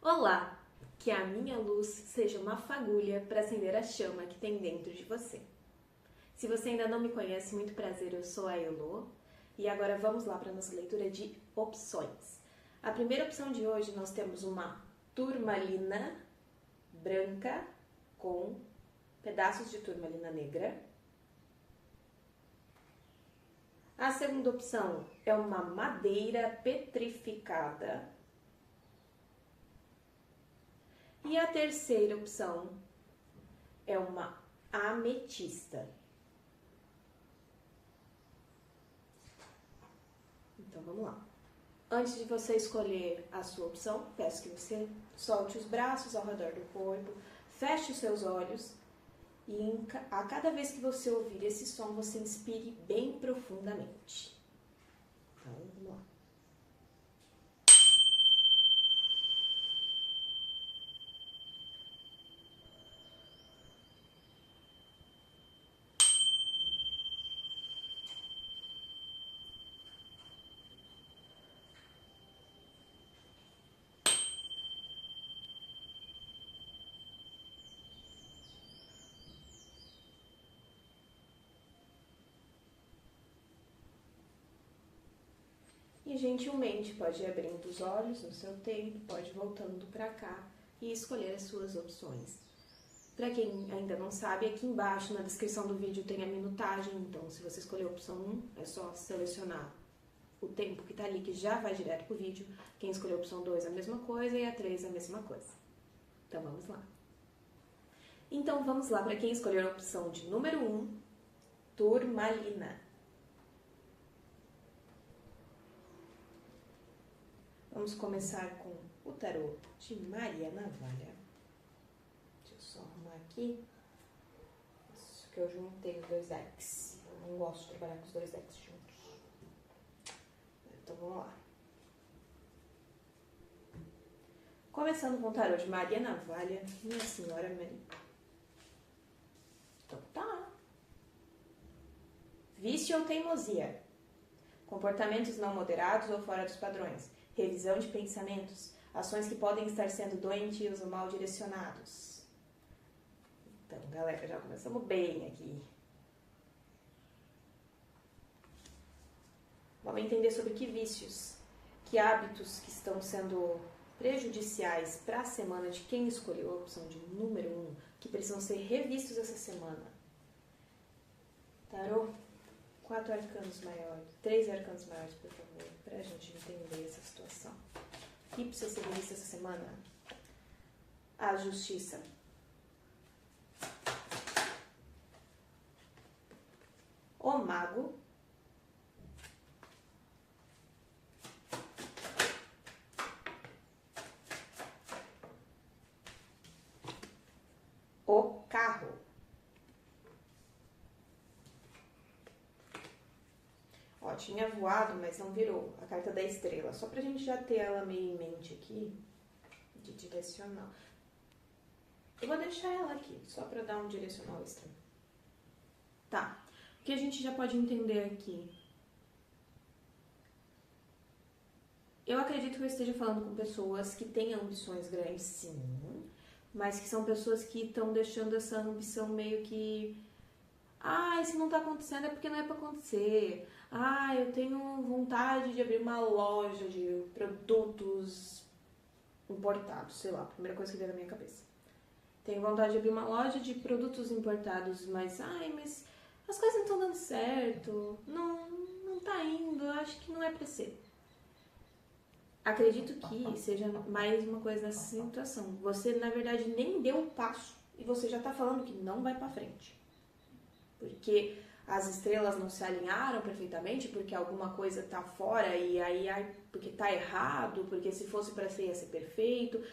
Olá! Que a minha luz seja uma fagulha para acender a chama que tem dentro de você. Se você ainda não me conhece, muito prazer, eu sou a Elô e agora vamos lá para a nossa leitura de opções. A primeira opção de hoje nós temos uma turmalina branca com pedaços de turmalina negra. A segunda opção é uma madeira petrificada. E a terceira opção é uma ametista. Então vamos lá. Antes de você escolher a sua opção, peço que você solte os braços ao redor do corpo, feche os seus olhos e a cada vez que você ouvir esse som, você inspire bem profundamente. Então vamos lá. E gentilmente pode ir abrindo os olhos no seu tempo, pode ir voltando para cá e escolher as suas opções. Para quem ainda não sabe, aqui embaixo na descrição do vídeo tem a minutagem, então se você escolher a opção 1, é só selecionar o tempo que está ali, que já vai direto para o vídeo. Quem escolher a opção 2 a mesma coisa e a 3 a mesma coisa. Então vamos lá. Então vamos lá para quem escolher a opção de número 1, turmalina. Vamos começar com o tarô de Maria Navalha. Deixa eu só arrumar aqui. Isso que eu juntei os dois decks. Eu não gosto de trabalhar com os dois decks juntos. Então vamos lá. Começando com o tarô de Maria Navalha, minha senhora Maria. Então tá. Vício ou teimosia? Comportamentos não moderados ou fora dos padrões? Revisão de pensamentos, ações que podem estar sendo doentios ou mal direcionados. Então, galera, já começamos bem aqui. Vamos entender sobre que vícios, que hábitos que estão sendo prejudiciais para a semana de quem escolheu a opção de número 1, que precisam ser revistos essa semana. Tarô, 4 arcanos maiores, 3 arcanos maiores, por favor, para a gente entender essa situação. E precisa ser revisto essa semana? A justiça. O mago. O carro. Ó, tinha voado, mas não virou. A carta da estrela. Só pra gente já ter ela meio em mente aqui, de direcional. Eu vou deixar ela aqui, só pra dar um direcional extra. Tá. O que a gente já pode entender aqui? Eu acredito que eu esteja falando com pessoas que têm ambições grandes, sim. Mas que são pessoas que estão deixando essa ambição meio que... Ah, se não tá acontecendo é porque não é pra acontecer. Ah, eu tenho vontade de abrir uma loja de produtos importados, sei lá, a primeira coisa que veio na minha cabeça. Tenho vontade de abrir uma loja de produtos importados, mas as coisas não estão dando certo, não tá indo, eu acho que não é pra ser. Acredito que seja mais uma coisa nessa situação. Você, na verdade, nem deu o passo e você já tá falando que não vai pra frente. Porque as estrelas não se alinharam perfeitamente, porque alguma coisa tá fora e aí porque tá errado, porque se fosse pra ser ia ser perfeito,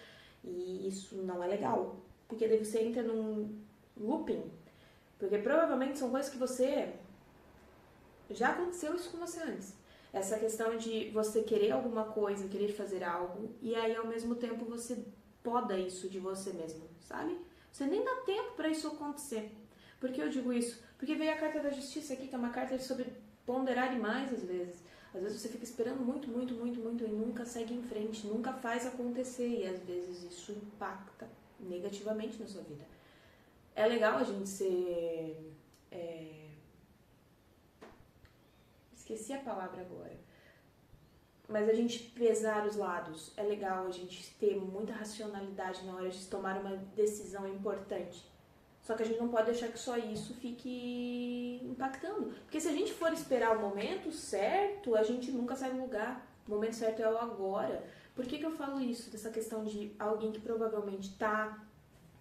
e isso não é legal. Porque daí você entra num looping, porque provavelmente são coisas que você... Já aconteceu isso com você antes. Essa questão de você querer alguma coisa, querer fazer algo, e aí ao mesmo tempo você poda isso de você mesmo, sabe? Você nem dá tempo pra isso acontecer. Por que eu digo isso? Porque veio a carta da justiça aqui, que é uma carta sobre ponderar demais às vezes. Às vezes você fica esperando muito, muito, muito, muito e nunca segue em frente, nunca faz acontecer e às vezes isso impacta negativamente na sua vida. É legal a gente ser... Esqueci a palavra agora. Mas a gente pesar os lados. É legal a gente ter muita racionalidade na hora de tomar uma decisão importante. Só que a gente não pode deixar que só isso fique impactando. Porque se a gente for esperar o momento certo, a gente nunca sai do lugar. O momento certo é o agora. Por que eu falo isso? Dessa questão de alguém que provavelmente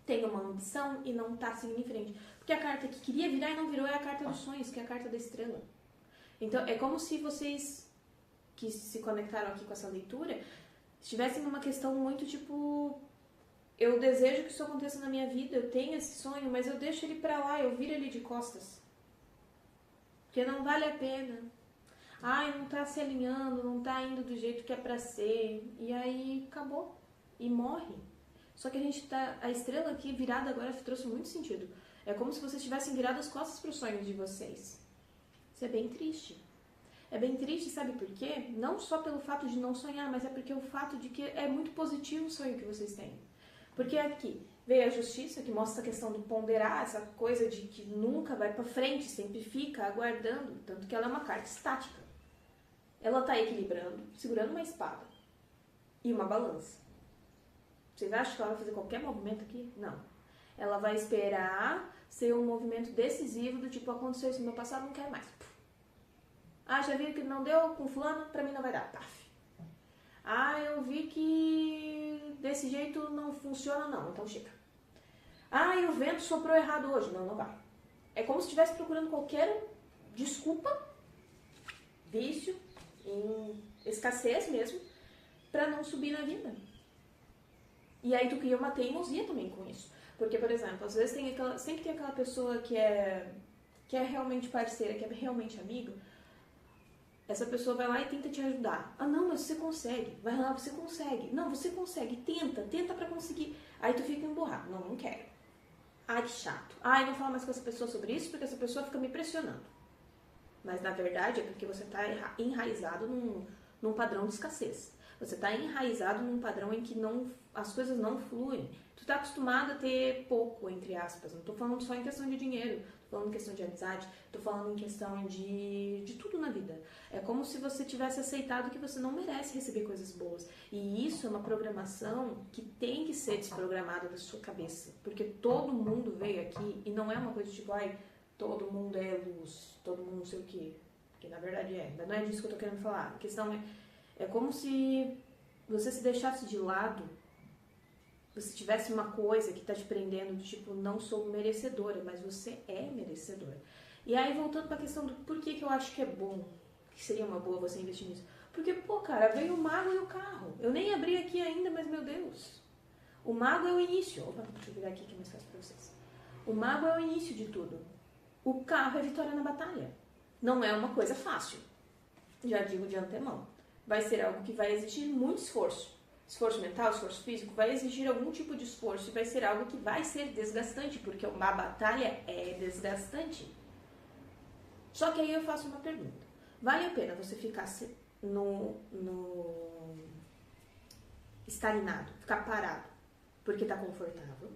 tem uma ambição e não está seguindo em frente. Porque a carta que queria virar e não virou é a carta dos sonhos, que é a carta da estrela. Então, é como se vocês que se conectaram aqui com essa leitura estivessem numa questão muito tipo... Eu desejo que isso aconteça na minha vida, eu tenho esse sonho, mas eu deixo ele pra lá, eu viro ele de costas. Porque não vale a pena. Ai, não tá se alinhando, não tá indo do jeito que é pra ser. E aí, acabou. E morre. Só que a estrela aqui virada agora trouxe muito sentido. É como se vocês tivessem virado as costas pro sonho de vocês. Isso é bem triste. É bem triste, sabe por quê? Não só pelo fato de não sonhar, mas é porque o fato de que é muito positivo o sonho que vocês têm. Porque aqui veio a justiça, que mostra a questão do ponderar, essa coisa de que nunca vai pra frente, sempre fica aguardando. Tanto que ela é uma carta estática. Ela tá equilibrando, segurando uma espada e uma balança. Vocês acham que ela vai fazer qualquer movimento aqui? Não. Ela vai esperar ser um movimento decisivo do tipo, aconteceu isso no meu passado, não quero mais. Ah, já vi que não deu com fulano, pra mim não vai dar. Paf. Ah, eu vi que desse jeito não funciona, não, então chega. Ah, e o vento soprou errado hoje. Não, não vai. É como se estivesse procurando qualquer desculpa, vício, em escassez mesmo, pra não subir na vida. E aí tu cria uma teimosia também com isso. Porque, por exemplo, às vezes sempre tem aquela pessoa que é realmente parceira, que é realmente amigo. Essa pessoa vai lá e tenta te ajudar. Ah, não, mas você consegue. Vai lá, você consegue. Não, você consegue. Tenta pra conseguir. Aí tu fica emburrado. Não, não quero. Ai, que chato. Ai, não falo mais com essa pessoa sobre isso porque essa pessoa fica me pressionando. Mas, na verdade, é porque você tá enraizado num padrão de escassez. Você tá enraizado num padrão em que as coisas não fluem. Tu tá acostumado a ter pouco, entre aspas. Não tô falando só em questão de dinheiro. Tô falando em questão de amizade. Tô falando em questão de tudo na vida. É como se você tivesse aceitado que você não merece receber coisas boas. E isso é uma programação que tem que ser desprogramada da sua cabeça. Porque todo mundo veio aqui e não é uma coisa tipo, ai, todo mundo é luz, todo mundo não sei o quê. Que na verdade é. Mas não é disso que eu tô querendo falar. A questão é como se você se deixasse de lado, você tivesse uma coisa que tá te prendendo, do tipo, não sou merecedora, mas você é merecedora. E aí, voltando pra questão do porquê que eu acho que é bom, que seria uma boa você investir nisso. Porque, pô, cara, veio o mago e o carro. Eu nem abri aqui ainda, mas, meu Deus. O mago é o início. Opa, deixa eu virar aqui que é mais fácil pra vocês. O mago é o início de tudo. O carro é vitória na batalha. Não é uma coisa fácil. Já digo de antemão. Vai ser algo que vai exigir muito esforço. Esforço mental, esforço físico, vai exigir algum tipo de esforço e vai ser algo que vai ser desgastante, porque uma batalha é desgastante. Só que aí eu faço uma pergunta. Vale a pena você ficar estagnado, ficar parado, porque tá confortável?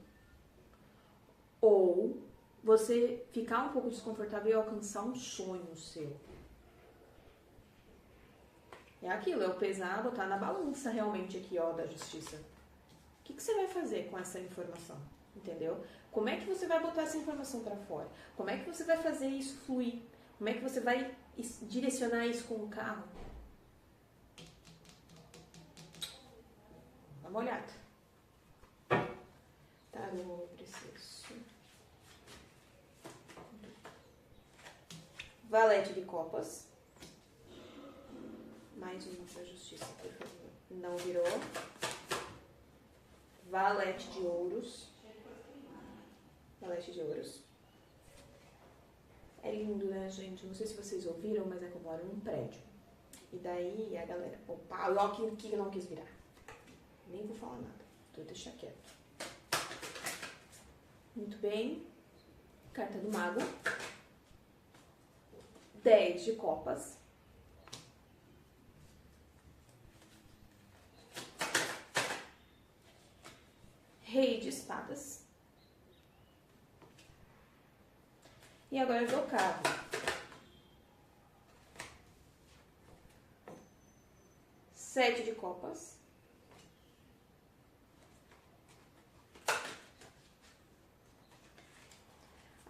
Ou você ficar um pouco desconfortável e alcançar um sonho seu? É aquilo, é o pesar, botar na balança realmente aqui, ó, da justiça. O que você vai fazer com essa informação? Entendeu? Como é que você vai botar essa informação pra fora? Como é que você vai fazer isso fluir? Como é que você vai direcionar isso com o carro? Dá uma olhada. Tarô, preciso. Valete de copas. Mais uma para a justiça, por favor. Não virou. Valete de ouros. Valete de ouros. É lindo, né, gente? Não sei se vocês ouviram, mas é que eu moro num prédio. E daí a galera... Opa, olha o que não quis virar. Nem vou falar nada. Vou deixar quieto. Muito bem. Carta do mago. 10 de copas. Rei de espadas. E agora do oncavo. Sete de copas.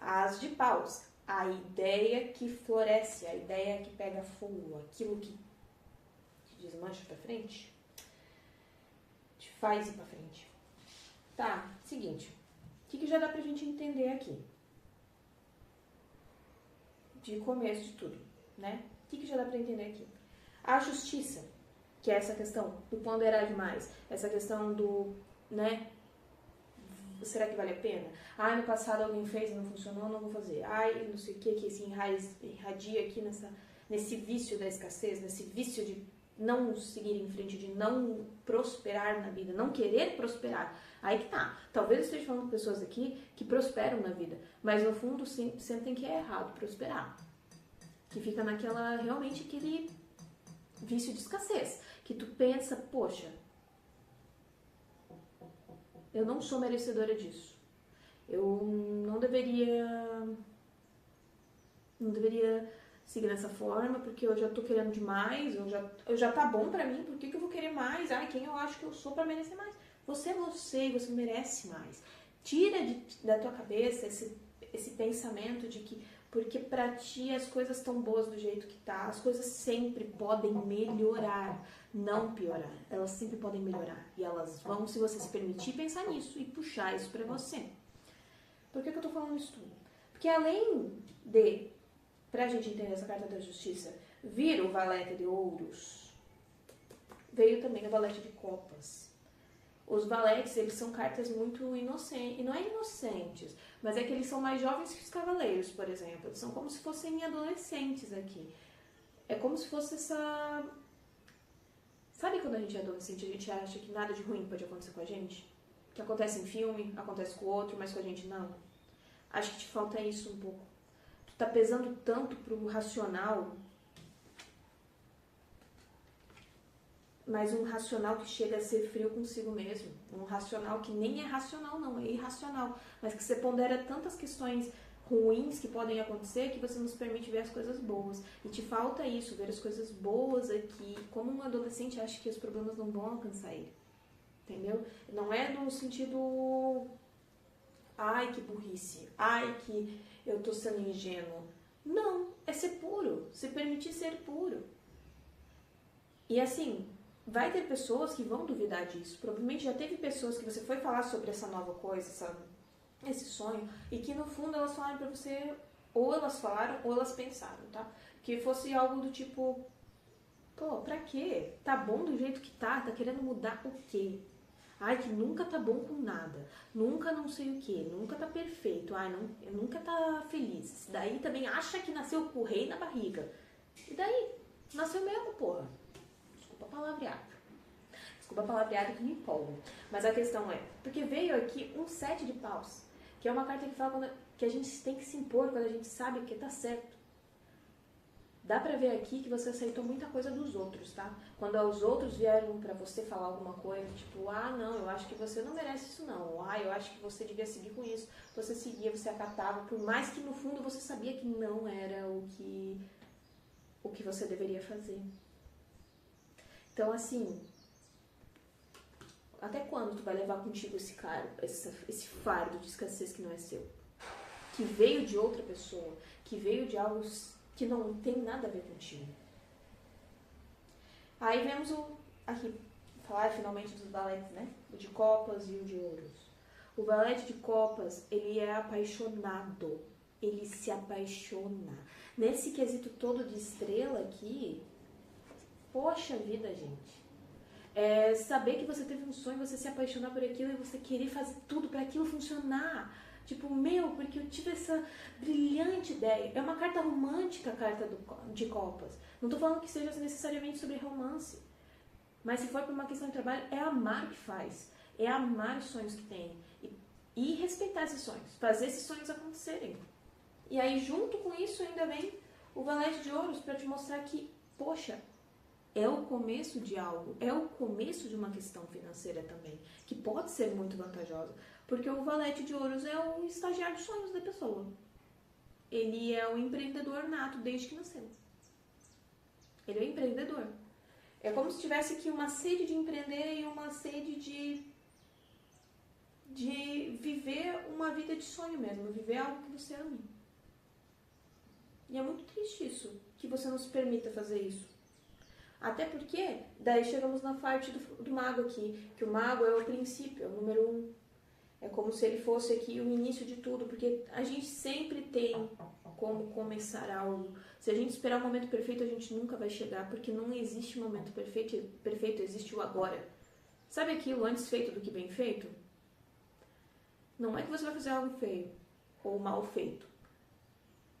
As de paus. A ideia que floresce, a ideia que pega fogo, aquilo que te desmancha pra frente, te faz ir pra frente. Tá, seguinte. O que já dá pra gente entender aqui? De começo de tudo, né? O que já dá pra entender aqui? A justiça, que é essa questão do ponderar demais, essa questão do, né? Será que vale a pena? Ai, no passado alguém fez e não funcionou, não vou fazer. Ai, não sei o que se irradia aqui nesse vício da escassez, nesse vício de não seguir em frente, de não prosperar na vida, não querer prosperar. Aí que tá. Talvez eu esteja falando com pessoas aqui que prosperam na vida, mas no fundo sentem que é errado prosperar. Que fica realmente aquele vício de escassez. Que tu pensa, poxa, eu não sou merecedora disso. Eu não deveria seguir dessa forma, porque eu já tô querendo demais, eu já tá bom pra mim, por que eu vou querer mais? Ai, quem eu acho que eu sou pra merecer mais? Você é você e você merece mais. Tira da tua cabeça esse pensamento de que porque pra ti as coisas estão boas do jeito que tá, as coisas sempre podem melhorar, não piorar. Elas sempre podem melhorar. E elas vão, se você se permitir pensar nisso e puxar isso pra você. Por que eu tô falando isso tudo? Porque além de, pra gente entender essa carta da justiça, vir o valete de ouros, veio também o valete de copas. Os valetes, eles são cartas muito inocentes, e não é inocentes, mas é que eles são mais jovens que os cavaleiros, por exemplo. Eles são como se fossem adolescentes aqui. É como se fosse essa... Sabe quando a gente é adolescente, a gente acha que nada de ruim pode acontecer com a gente? Que acontece em filme, acontece com o outro, mas com a gente não. Acho que te falta isso um pouco. Tu tá pesando tanto pro racional, mas um racional que chega a ser frio consigo mesmo. Um racional que nem é racional não, é irracional. Mas que você pondera tantas questões ruins que podem acontecer que você nos permite ver as coisas boas. E te falta isso, ver as coisas boas aqui. Como um adolescente acha que os problemas não vão alcançar ele. Entendeu? Não é no sentido... Ai, que burrice. Ai, que eu tô sendo ingênuo. Não, é ser puro. Se permitir ser puro. E assim... Vai ter pessoas que vão duvidar disso. Provavelmente já teve pessoas que você foi falar sobre essa nova coisa, esse sonho, e que no fundo elas falaram pra você, ou elas falaram, ou elas pensaram, tá? Que fosse algo do tipo, pô, pra quê? Tá bom do jeito que tá querendo mudar o quê? Ai, que nunca tá bom com nada, nunca não sei o quê, nunca tá perfeito, ai, nunca tá feliz. Daí também acha que nasceu com o rei na barriga. E daí? Nasceu mesmo, porra. Desculpa a palavreada que me empolga. Mas a questão é, porque veio aqui um 7 de paus, que é uma carta que fala que a gente tem que se impor quando a gente sabe que tá certo. Dá pra ver aqui que você aceitou muita coisa dos outros, tá? Quando os outros vieram pra você falar alguma coisa, tipo, ah, não, eu acho que você não merece isso não, ou ah, eu acho que você devia seguir com isso. Você seguia, você acatava, por mais que no fundo você sabia que não era o que você deveria fazer. Então, assim, até quando tu vai levar contigo esse fardo de escassez que não é seu? Que veio de outra pessoa, que veio de algo que não tem nada a ver contigo. Aí vemos aqui, falar finalmente dos valetes, né? O de copas e o de ouros. O valete de copas, ele é apaixonado. Ele se apaixona. Nesse quesito todo de estrela aqui... Poxa vida, gente. É saber que você teve um sonho, você se apaixonar por aquilo e você querer fazer tudo para aquilo funcionar. Tipo, porque eu tive essa brilhante ideia. É uma carta romântica, a carta de copas. Não tô falando que seja necessariamente sobre romance. Mas se for por uma questão de trabalho, é amar o que faz. É amar os sonhos que tem. E respeitar esses sonhos. Fazer esses sonhos acontecerem. E aí, junto com isso, ainda vem o valete de ouros para te mostrar que, poxa... é o começo de algo, é o começo de uma questão financeira também, que pode ser muito vantajosa, porque o valete de ouros é o estagiário de sonhos da pessoa. Ele é o empreendedor nato desde que nasceu. Ele é o empreendedor. É como se tivesse aqui uma sede de empreender e uma sede de viver uma vida de sonho mesmo, viver algo que você ame. E é muito triste isso, que você não se permita fazer isso. Até porque, daí chegamos na parte do mago aqui, que o mago é o princípio, é o número 1. É como se ele fosse aqui o início de tudo, porque a gente sempre tem como começar algo. Se a gente esperar o momento perfeito, a gente nunca vai chegar, porque não existe momento perfeito, existe o agora. Sabe aquilo antes feito do que bem feito? Não é que você vai fazer algo feio ou mal feito,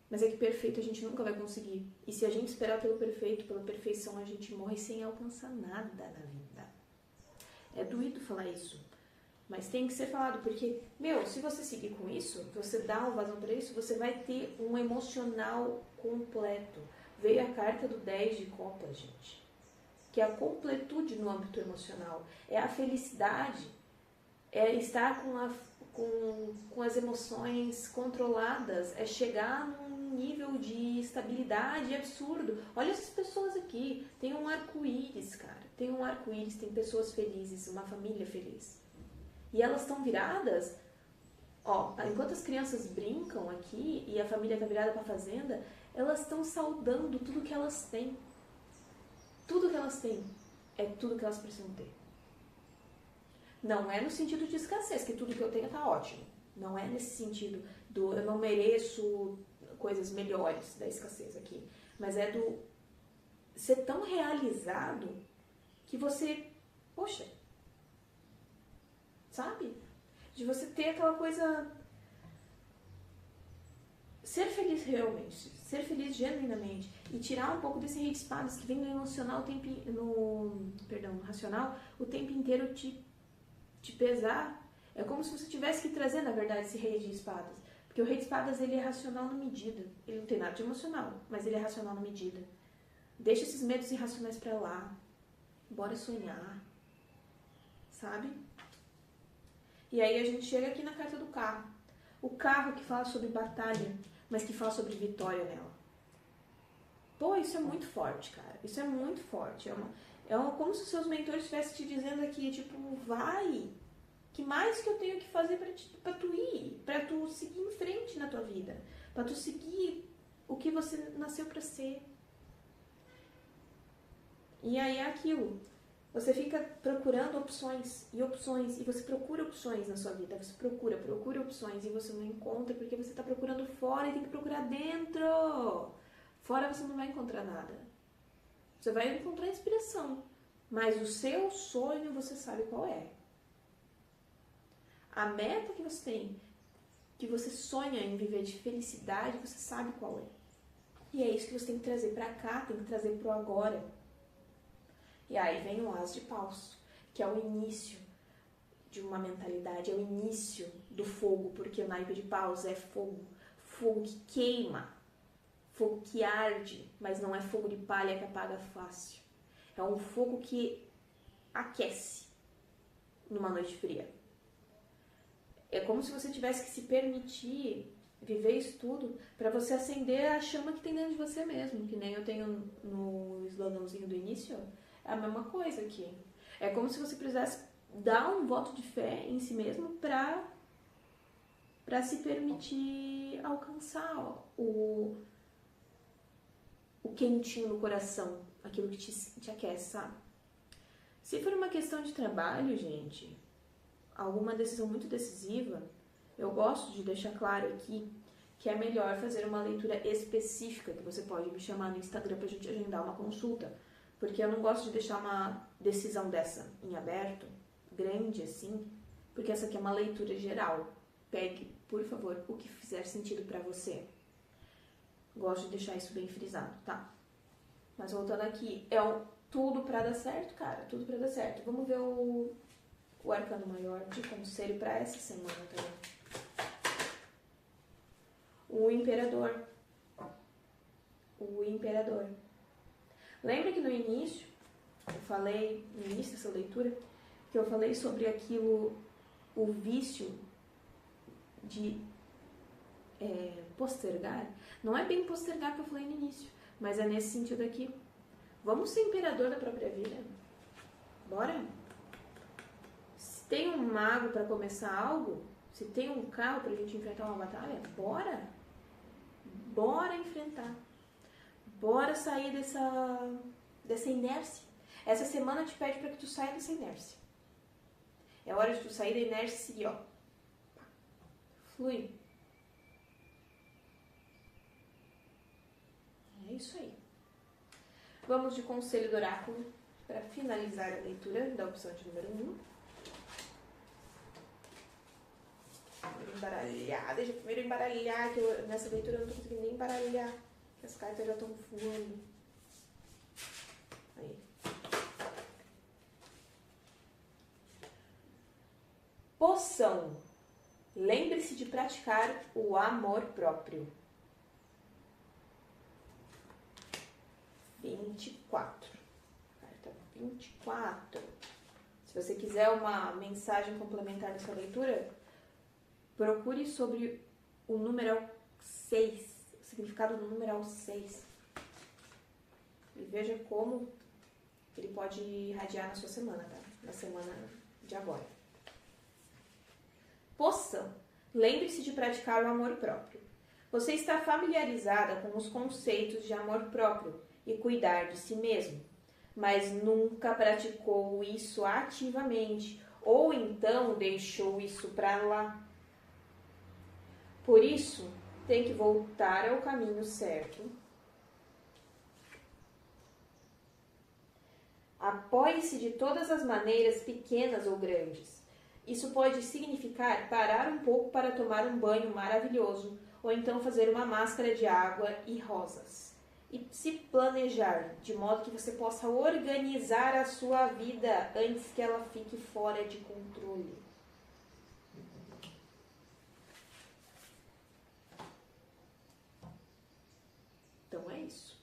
mas é que perfeito a gente nunca vai conseguir. E se a gente esperar pelo perfeito, pela perfeição, a gente morre sem alcançar nada na vida. É doído falar isso, mas tem que ser falado, porque, se você seguir com isso, você dá uma vazão para isso, você vai ter um emocional completo. Veio a carta do 10 de copas, gente, que é a completude no âmbito emocional, é a felicidade, é estar com as emoções controladas, é chegar num nível de estabilidade absurdo. Olha essas pessoas aqui, tem um arco-íris, cara, tem pessoas felizes, uma família feliz. E elas estão viradas, enquanto as crianças brincam aqui e a família está virada para a fazenda, elas estão saudando tudo que elas têm. Tudo que elas têm é tudo que elas precisam ter. Não é no sentido de escassez, que tudo que eu tenho está ótimo. Não é nesse sentido do eu não mereço coisas melhores da escassez aqui. Mas é do ser tão realizado que você, poxa, sabe? De você ter aquela coisa, ser feliz realmente, ser feliz genuinamente e tirar um pouco desse rei de espadas que vem no emocional, no racional, o tempo inteiro te pesar. É como se você tivesse que trazer, na verdade, esse rei de espadas. Porque o rei de espadas, ele é racional na medida. Ele não tem nada de emocional, mas ele é racional na medida. Deixa esses medos irracionais pra lá. Bora sonhar. Sabe? E aí a gente chega aqui na carta do carro. O carro que fala sobre batalha, mas que fala sobre vitória nela. Pô, isso é muito forte, cara. Isso é muito forte. Como se os seus mentores estivessem te dizendo aqui, tipo, vai. Que mais que eu tenho que fazer pra tu ir? Pra tu seguir em frente na tua vida. Pra tu seguir o que você nasceu pra ser. E aí é aquilo. Você fica procurando opções, e você procura opções na sua vida. Você procura opções e você não encontra porque você está procurando fora e tem que procurar dentro. Fora você não vai encontrar nada. Você vai encontrar inspiração, mas o seu sonho você sabe qual é. A meta que você tem, que você sonha em viver de felicidade, você sabe qual é. E é isso que você tem que trazer pra cá, tem que trazer pro agora. E aí vem o As de Paus, que é o início de uma mentalidade, é o início do fogo, porque o naipe de paus é fogo, fogo que queima, fogo que arde, mas não é fogo de palha que apaga fácil. É um fogo que aquece numa noite fria. É como se você tivesse que se permitir viver isso tudo para você acender a chama que tem dentro de você mesmo, que nem eu tenho no sloganzinho do início. É a mesma coisa aqui. É como se você precisasse dar um voto de fé em si mesmo para se permitir alcançar o quentinho no coração, aquilo que te aquece, sabe? Se for uma questão de trabalho, gente, alguma decisão muito decisiva, eu gosto de deixar claro aqui que é melhor fazer uma leitura específica, que você pode me chamar no Instagram pra gente agendar uma consulta. Porque eu não gosto de deixar uma decisão dessa em aberto, grande assim, porque essa aqui é uma leitura geral. Pegue, por favor, o que fizer sentido pra você. Gosto de deixar isso bem frisado, tá? Mas voltando aqui, tudo pra dar certo, cara, tudo pra dar certo. Vamos ver o arcano maior de conselho pra essa semana também. O Imperador. Lembra que no início Eu falei no início dessa leitura que eu falei sobre aquilo, o vício de postergar. Não é bem postergar que eu falei no início, mas é nesse sentido aqui. Vamos ser imperador da própria vida. Bora? Se tem um mago para começar algo, se tem um carro pra gente enfrentar uma batalha, bora! Bora enfrentar. Bora sair dessa inércia. Essa semana te pede para que tu saia dessa inércia. É hora de tu sair da inércia e seguir, ó. Flui. É isso aí. Vamos de conselho do oráculo para finalizar a leitura da opção de número 1. Embaralhar. Deixa eu primeiro embaralhar, que nessa leitura eu não tô conseguindo nem embaralhar. Que as cartas já estão voando. Aí. Poção. Lembre-se de praticar o amor próprio. 24. Carta 24. Se você quiser uma mensagem complementar dessa leitura, procure sobre o numeral 6, o significado do numeral 6. E veja como ele pode irradiar na sua semana, tá? Na semana de agora. Poção. Lembre-se de praticar o amor próprio. Você está familiarizada com os conceitos de amor próprio e cuidar de si mesmo, mas nunca praticou isso ativamente, ou então deixou isso para lá. Por isso, tem que voltar ao caminho certo. Apoie-se de todas as maneiras, pequenas ou grandes. Isso pode significar parar um pouco para tomar um banho maravilhoso, ou então fazer uma máscara de água e rosas. E se planejar, de modo que você possa organizar a sua vida antes que ela fique fora de controle. Então é isso.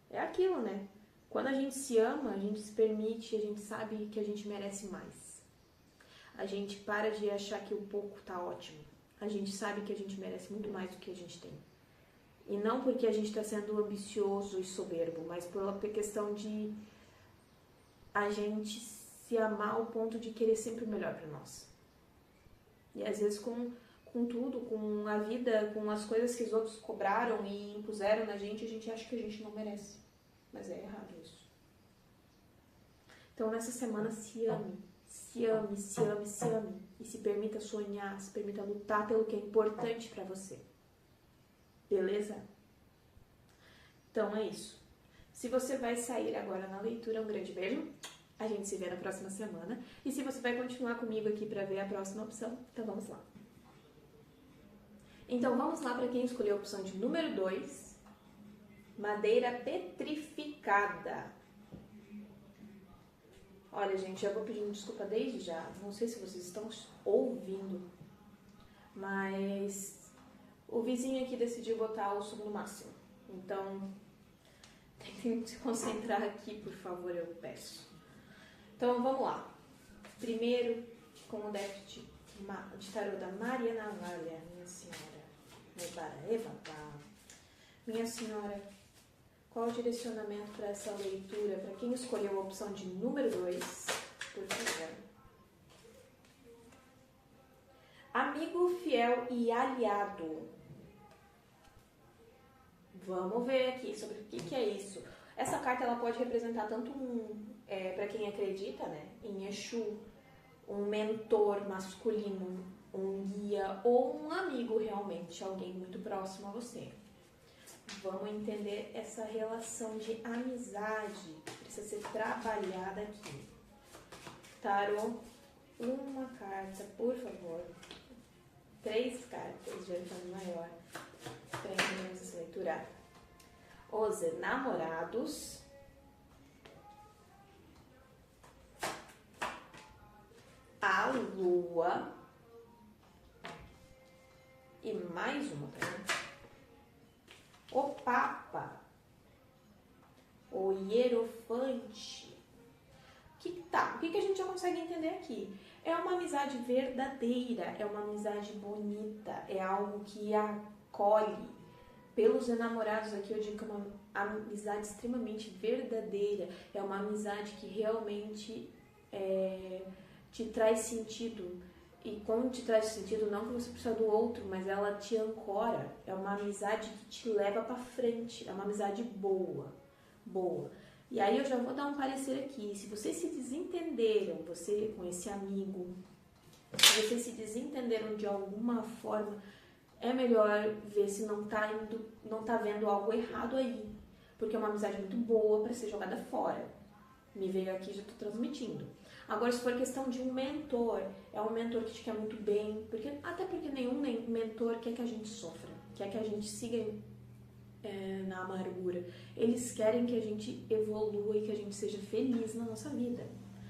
É aquilo, né? Quando a gente se ama, a gente se permite, a gente sabe que a gente merece mais. A gente para de achar que o pouco tá ótimo. A gente sabe que a gente merece muito mais do que a gente tem. E não porque a gente está sendo ambicioso e soberbo, mas pela questão de a gente se amar ao ponto de querer sempre o melhor para nós. E às vezes com tudo, com a vida, com as coisas que os outros cobraram e impuseram na gente, a gente acha que a gente não merece. Mas é errado isso. Então nessa semana se ame. Se ame, se ame, se ame. E se permita sonhar, se permita lutar pelo que é importante pra você. Beleza? Então é isso. Se você vai sair agora na leitura, um grande beijo. A gente se vê na próxima semana. E se você vai continuar comigo aqui pra ver a próxima opção, então vamos lá. Então vamos lá para quem escolheu a opção de número 2. Madeira petrificada. Olha, gente, já vou pedindo desculpa desde já. Não sei se vocês estão ouvindo, mas o vizinho aqui decidiu botar o som no máximo. Então, tentem se concentrar aqui, por favor, eu peço. Então, vamos lá. Primeiro, com o deck de tarô da Maria Navalha, minha senhora. Minha senhora, qual o direcionamento para essa leitura? Para quem escolheu a opção de número 2, por favor. Amigo, fiel e aliado. Vamos ver aqui sobre o que é isso. Essa carta ela pode representar tanto para quem acredita, né, em Exu, um mentor masculino, um guia ou um amigo realmente, alguém muito próximo a você. Vamos entender essa relação de amizade que precisa ser trabalhada aqui. Tarô, uma carta, por favor. 3 cartas de arcano maior para entendermos essa leitura. Os enamorados. A lua. E mais uma também. O Papa. o hierofante. O que a gente já consegue entender aqui? É uma amizade verdadeira, é uma amizade bonita, é algo que acolhe. Pelos enamorados aqui eu digo que é uma amizade extremamente verdadeira, é uma amizade que realmente te traz sentido. E quando te traz sentido, não que você precisa do outro, mas ela te ancora. É uma amizade que te leva para frente, é uma amizade boa. E aí eu já vou dar um parecer aqui. Se vocês se desentenderam, você com esse amigo, se vocês se desentenderam de alguma forma, é melhor ver se não tá vendo algo errado aí. Porque é uma amizade muito boa para ser jogada fora. Me veio aqui e já estou transmitindo. Agora, se for questão de um mentor, é um mentor que te quer muito bem, até porque nenhum mentor quer que a gente sofra, quer que a gente siga na amargura. Eles querem que a gente evolua e que a gente seja feliz na nossa vida.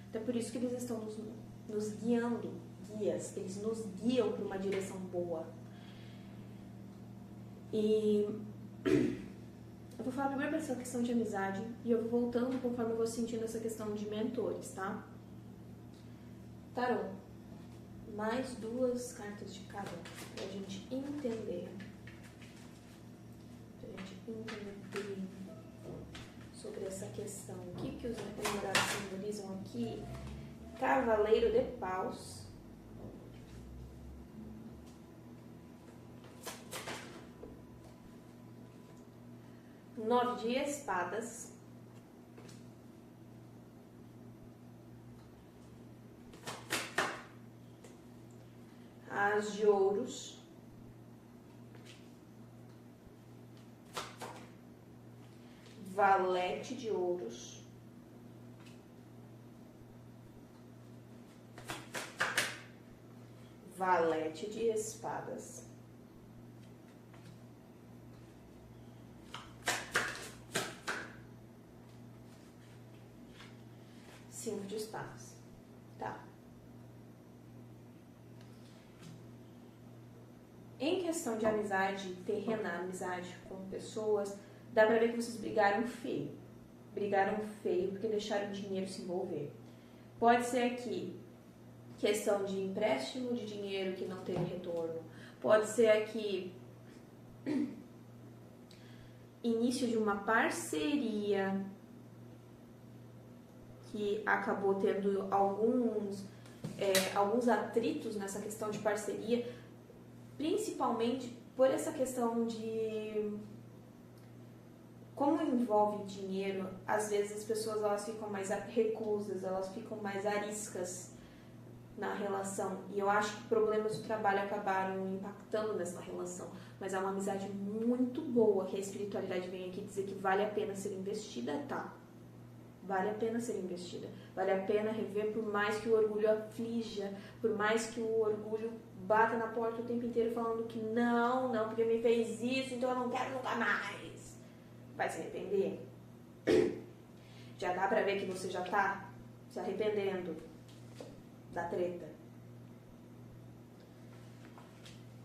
Então, é por isso que eles estão nos guiando, eles nos guiam para uma direção boa. E eu vou falar primeiro essa questão de amizade e eu vou voltando conforme eu vou sentindo essa questão de mentores, tá? Tarô, mais 2 cartas de cada pra gente entender. Bem sobre essa questão. O que os namorados simbolizam aqui? Cavaleiro de Paus. Nove de Espadas. As de Ouros. Valete de Ouros. Valete de Espadas. Cinco de Espadas. Tá. Em questão de amizade terrena, amizade com pessoas, dá pra ver que vocês brigaram feio. Brigaram feio porque deixaram o dinheiro se envolver. Pode ser aqui questão de empréstimo de dinheiro que não teve retorno. Pode ser aqui início de uma parceria que acabou tendo alguns atritos nessa questão de parceria, principalmente por essa questão de como envolve dinheiro. Às vezes as pessoas elas ficam mais reclusas, elas ficam mais ariscas na relação, e eu acho que problemas do trabalho acabaram impactando nessa relação, mas é uma amizade muito boa, que a espiritualidade vem aqui dizer que vale a pena ser investida, tá? Vale a pena ser investida, vale a pena rever, por mais que o orgulho aflija, por mais que o orgulho bata na porta o tempo inteiro falando que não, porque me fez isso, então eu não quero nunca mais. Vai se arrepender? Já dá pra ver que você já tá se arrependendo da treta.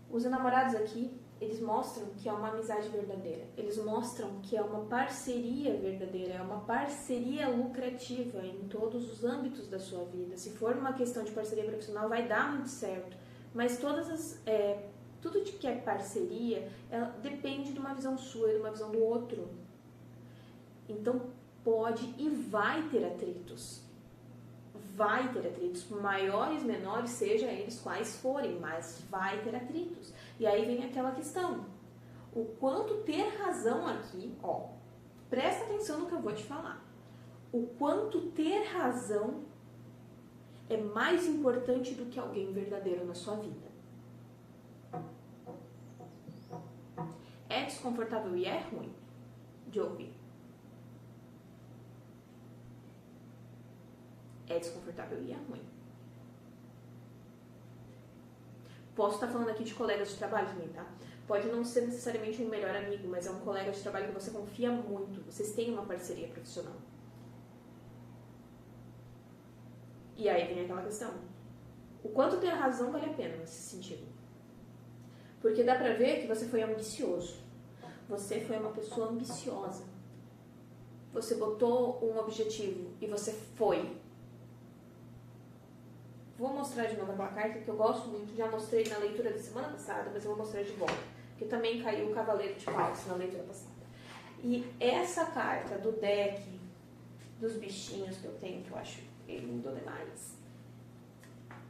Os enamorados aqui, eles mostram que é uma amizade verdadeira. Eles mostram que é uma parceria verdadeira, é uma parceria lucrativa em todos os âmbitos da sua vida. Se for uma questão de parceria profissional, vai dar muito certo. Mas tudo de que é parceria, ela depende de uma visão sua e de uma visão do outro. Então, pode e vai ter atritos. Vai ter atritos, maiores, menores, seja eles quais forem, mas vai ter atritos. E aí vem aquela questão, o quanto ter razão aqui, presta atenção no que eu vou te falar. O quanto ter razão é mais importante do que alguém verdadeiro na sua vida. É desconfortável e é ruim de ouvir. É desconfortável e é ruim. Posso estar falando aqui de colegas de trabalho também, tá? Pode não ser necessariamente um melhor amigo, mas é um colega de trabalho que você confia muito. Vocês têm uma parceria profissional. E aí vem aquela questão. O quanto ter razão vale a pena nesse sentido? Porque dá pra ver que você foi ambicioso. Você foi uma pessoa ambiciosa. você botou um objetivo e você foi. Vou mostrar de novo aquela carta que eu gosto muito, já mostrei na leitura da semana passada, mas eu vou mostrar de volta, que também caiu o Cavaleiro de Paus na leitura passada. E essa carta do deck dos bichinhos que eu tenho, que eu acho lindo demais,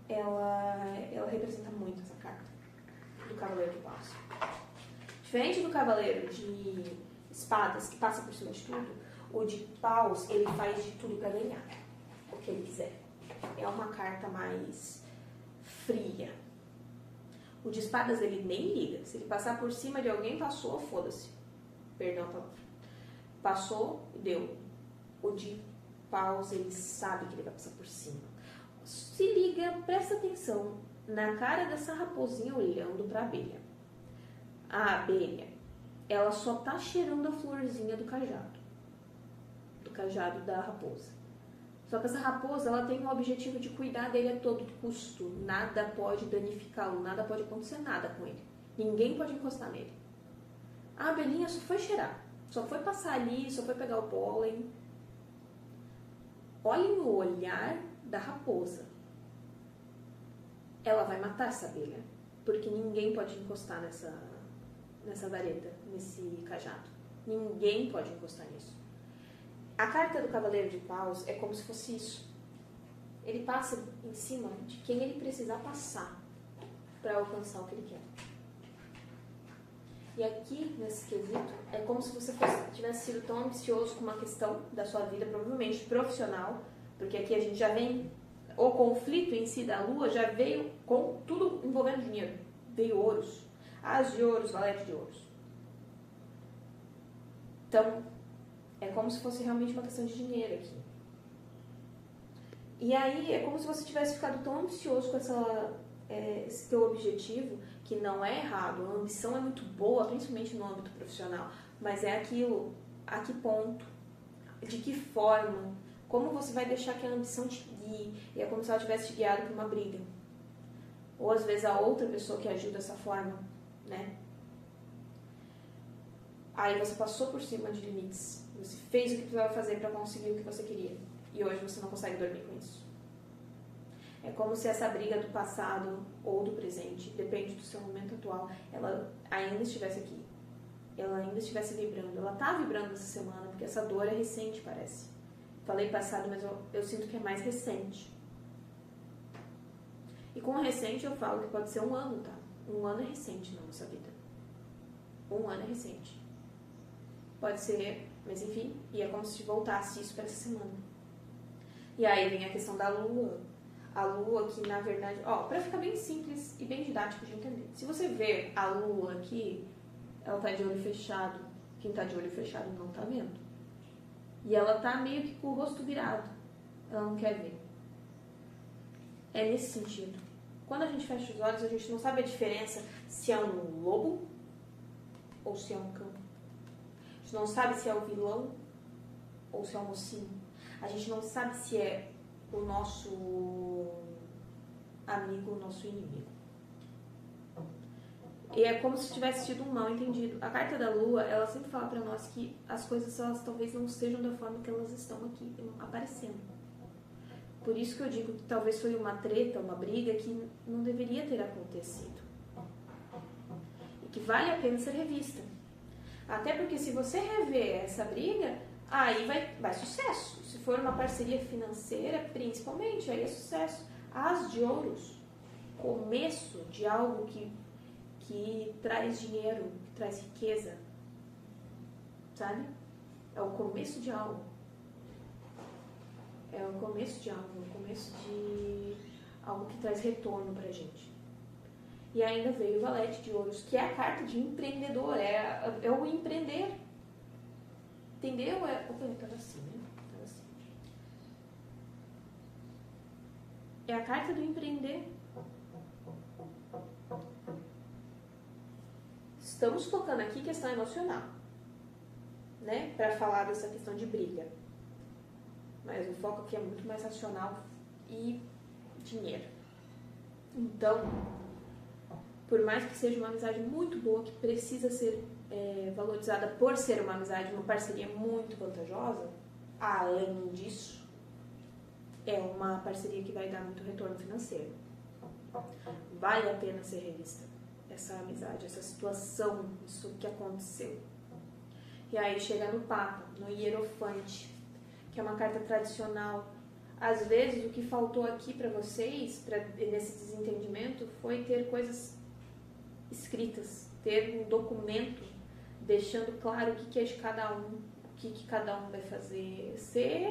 ela representa muito essa carta do Cavaleiro de Paus. Diferente do Cavaleiro de Espadas, que passa por cima de tudo, o de Paus, ele faz de tudo para ganhar o que ele quiser. É uma carta mais fria. O de Espadas, ele nem liga. Se ele passar por cima de alguém, passou, foda-se. Perdão a palavra. Passou, deu. O de Paus, ele sabe que ele vai passar por cima. Se liga, presta atenção na cara dessa raposinha olhando para a abelha. A abelha, ela só tá cheirando a florzinha do cajado da raposa. Só que essa raposa, ela tem o objetivo de cuidar dele a todo custo. Nada pode danificá-lo, nada pode acontecer nada com ele. Ninguém pode encostar nele. A abelhinha só foi cheirar, só foi passar ali, só foi pegar o pólen. Olhem o olhar da raposa. Ela vai matar essa abelha, porque ninguém pode encostar nessa vareta, nesse cajado. Ninguém pode encostar nisso. A carta do Cavaleiro de Paus é como se fosse isso. Ele passa em cima de quem ele precisar passar para alcançar o que ele quer. E aqui, nesse quesito, é como se você tivesse sido tão ambicioso com uma questão da sua vida, provavelmente profissional, porque aqui a gente já vem, o conflito em si da lua já veio com tudo envolvendo dinheiro. Veio ouros, as de ouros, valete de ouros. Então, é como se fosse realmente uma questão de dinheiro aqui. E aí, é como se você tivesse ficado tão ambicioso com esse teu objetivo, que não é errado. A ambição é muito boa, principalmente no âmbito profissional. Mas é aquilo, a que ponto, de que forma, como você vai deixar que a ambição te guie. E é como se ela tivesse te guiado por uma briga. Ou às vezes a outra pessoa que agiu dessa forma, né? Aí você passou por cima de limites. Você fez o que precisava fazer para conseguir o que você queria. E hoje você não consegue dormir com isso. É como se essa briga do passado ou do presente, depende do seu momento atual, ela ainda estivesse aqui. Ela ainda estivesse vibrando. Ela está vibrando essa semana, porque essa dor é recente, parece. Falei passado, mas eu sinto que é mais recente. E com recente eu falo que pode ser um ano, tá? Um ano é recente na nossa vida. Um ano é recente. Pode ser, mas enfim, e é como se voltasse isso para essa semana. E aí vem a questão da lua. A lua que, na verdade, para ficar bem simples e bem didático de entender. Se você ver a lua aqui, ela tá de olho fechado. Quem tá de olho fechado não tá vendo. E ela tá meio que com o rosto virado. Ela não quer ver. É nesse sentido. Quando a gente fecha os olhos, a gente não sabe a diferença se é um lobo ou se é um cão. A gente não sabe se é o vilão ou se é o mocinho. A gente não sabe se é o nosso amigo ou o nosso inimigo. E é como se tivesse tido um mal entendido. A carta da lua, ela sempre fala pra nós que as coisas, elas talvez não sejam da forma que elas estão aqui aparecendo. Por isso que eu digo que talvez foi uma treta, uma briga que não deveria ter acontecido. E que vale a pena ser revista. Até porque se você rever essa briga, aí vai sucesso. Se for uma parceria financeira, principalmente, aí é sucesso. As de ouros, começo de algo que traz dinheiro, que traz riqueza. Sabe? É o começo de algo. É o começo de algo, é o começo de algo que traz retorno pra gente. E ainda veio o valete de ouros, que é a carta de empreendedor, é o empreender. Entendeu? Tava assim, né? Tava assim. É a carta do empreender. Estamos focando aqui questão emocional, né? Para falar dessa questão de briga. Mas o foco aqui é muito mais racional e dinheiro. Então, por mais que seja uma amizade muito boa, que precisa ser valorizada por ser uma amizade, uma parceria muito vantajosa, além disso, é uma parceria que vai dar muito retorno financeiro. Vale a pena ser revista essa amizade, essa situação, isso que aconteceu. E aí chega no Papa, no Hierofante, que é uma carta tradicional. Às vezes o que faltou aqui para vocês, nesse desentendimento, foi ter coisas escritas, ter um documento deixando claro o que é de cada um, o que cada um vai fazer, ser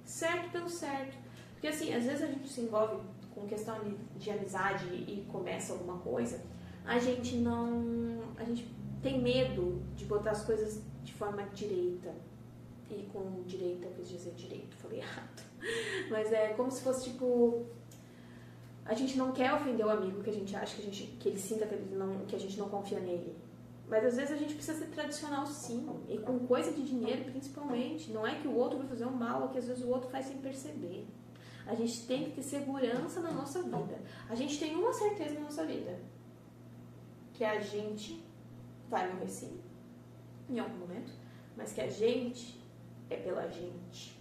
certo pelo certo. Porque assim, às vezes a gente se envolve com questão de amizade e começa alguma coisa, a gente tem medo de botar as coisas de forma direita. E com direita, eu quis dizer direito, falei errado. Mas é como se fosse tipo, a gente não quer ofender o amigo que a gente acha que ele sinta que a gente não confia nele. Mas às vezes a gente precisa ser tradicional sim, e com coisa de dinheiro principalmente. Não é que o outro vai fazer um mal, é que às vezes o outro faz sem perceber. A gente tem que ter segurança na nossa vida. A gente tem uma certeza na nossa vida, que a gente vai morrer sim, em algum momento, mas que a gente é pela gente.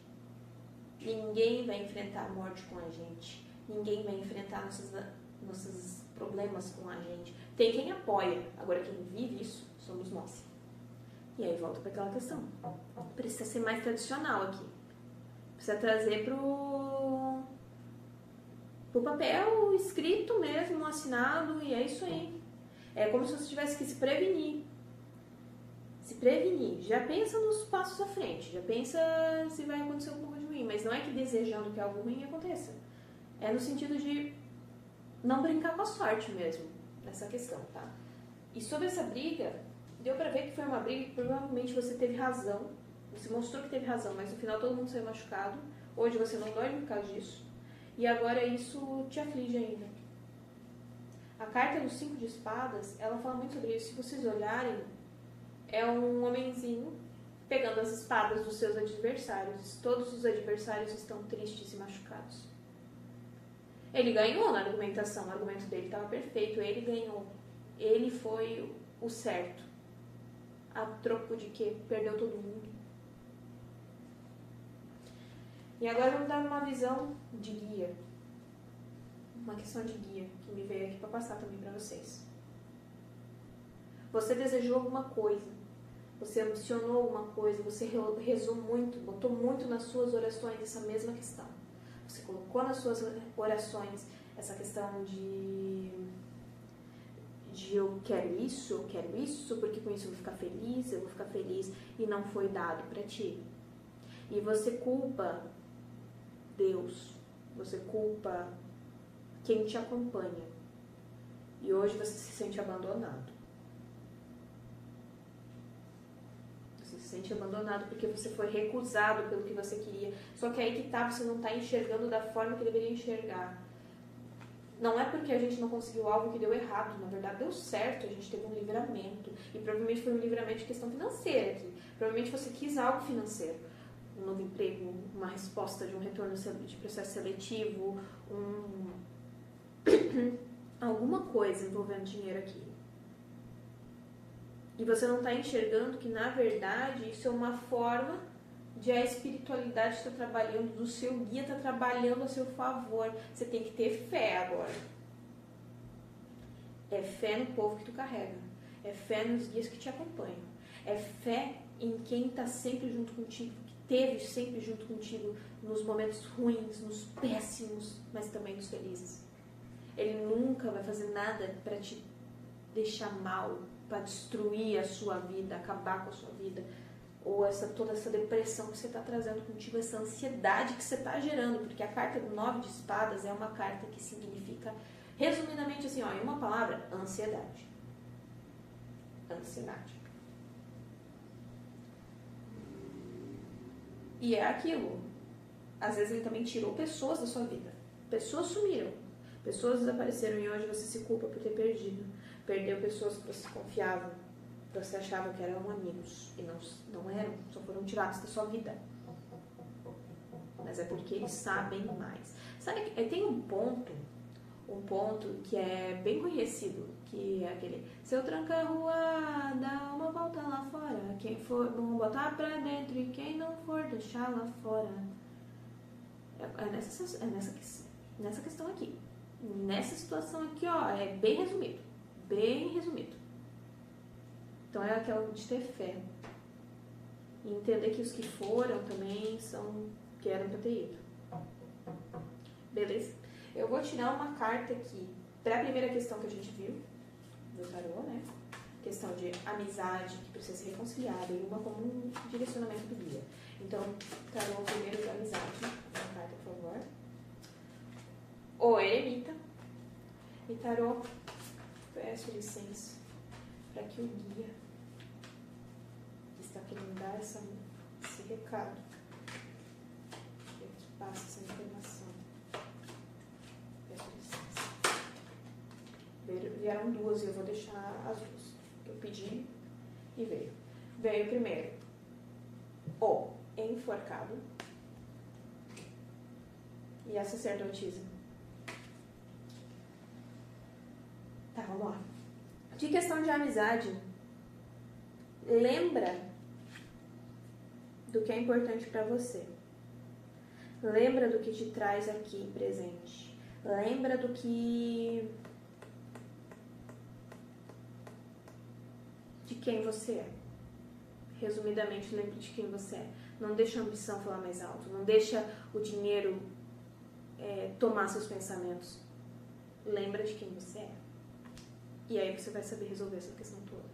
Ninguém vai enfrentar a morte com a gente. Ninguém vai enfrentar nossos problemas com a gente. Tem quem apoia. Agora quem vive isso somos nós. E aí volta para aquela questão. Precisa ser mais tradicional aqui. Precisa trazer pro papel escrito mesmo, assinado, e é isso aí. É como se você tivesse que se prevenir. Se prevenir. Já pensa nos passos à frente. Já pensa se vai acontecer alguma coisa ruim. Mas não é que desejando que algo ruim aconteça. É no sentido de não brincar com a sorte mesmo. Nessa questão, tá? E sobre essa briga, deu pra ver que foi uma briga que provavelmente você teve razão. Você mostrou que teve razão, mas no final todo mundo saiu machucado. Hoje você não dorme por causa disso. E agora isso te aflige ainda. A carta dos 5 de espadas, ela fala muito sobre isso. Se vocês olharem, é um homenzinho pegando as espadas dos seus adversários. Todos os adversários estão tristes e machucados. Ele ganhou na argumentação, o argumento dele estava perfeito, ele ganhou. Ele foi o certo. A troco de quê? Perdeu todo mundo. E agora vamos dar uma visão de guia. Uma questão de guia que me veio aqui para passar também para vocês. Você desejou alguma coisa, você ambicionou alguma coisa, você rezou muito, botou muito nas suas orações essa mesma questão. Você colocou nas suas orações essa questão de eu quero isso, porque com isso eu vou ficar feliz, e não foi dado para ti. E você culpa Deus, você culpa quem te acompanha. E hoje você se sente abandonado. Você se sente abandonado porque você foi recusado pelo que você queria. Só que aí que tá, você não está enxergando da forma que deveria enxergar. Não é porque a gente não conseguiu algo que deu errado. Na verdade, deu certo. A gente teve um livramento. E provavelmente foi um livramento de questão financeira aqui. Provavelmente você quis algo financeiro. Um novo emprego, uma resposta de um retorno de processo seletivo, alguma coisa envolvendo dinheiro aqui. E você não está enxergando que, na verdade, isso é uma forma de a espiritualidade estar trabalhando, do seu guia estar trabalhando a seu favor. Você tem que ter fé agora. É fé no povo que tu carrega. É fé nos guias que te acompanham. É fé em quem está sempre junto contigo, que esteve sempre junto contigo nos momentos ruins, nos péssimos, mas também nos felizes. Ele nunca vai fazer nada para te deixar mal, para destruir a sua vida, acabar com a sua vida, ou toda essa depressão que você está trazendo contigo, essa ansiedade que você está gerando, porque a carta do 9 de espadas é uma carta que significa, resumidamente assim, ó, em uma palavra, ansiedade. Ansiedade. E é aquilo. Às vezes ele também tirou pessoas da sua vida. Pessoas sumiram. Pessoas desapareceram e hoje você se culpa por ter perdido. Perdeu pessoas que você confiava, que você achava que eram amigos. E não eram, só foram tirados da sua vida. Mas é porque eles sabem mais. Sabe, tem um ponto ponto que é bem conhecido, que é aquele: se eu trancar a rua, dá uma volta lá fora, quem for, vamos botar pra dentro, e quem não for, deixar lá fora. Nessa questão aqui. Nessa situação aqui, ó, é bem resumido. Bem resumido. Então é aquela de ter fé. E entender que os que foram também são que eram pra ter ido. Beleza? Eu vou tirar uma carta aqui para a primeira questão que a gente viu do tarô, né? Questão de amizade que precisa ser reconciliada e uma como um direcionamento do guia. Então, tarô primeiro de amizade. Uma carta, por favor. O eremita. E tarô, peço licença para que o guia está querendo dar esse recado. Que passa essa informação. Peço licença. Vieram duas e eu vou deixar as duas. Eu pedi e veio. Veio primeiro o enforcado e a sacerdotisa. Tá, vamos lá. De questão de amizade, lembra do que é importante para você. Lembra do que te traz aqui presente. Lembra do que... de quem você é. Resumidamente, lembre de quem você é. Não deixa a ambição falar mais alto. Não deixa o dinheiro tomar seus pensamentos. Lembra de quem você é. E aí você vai saber resolver essa questão toda.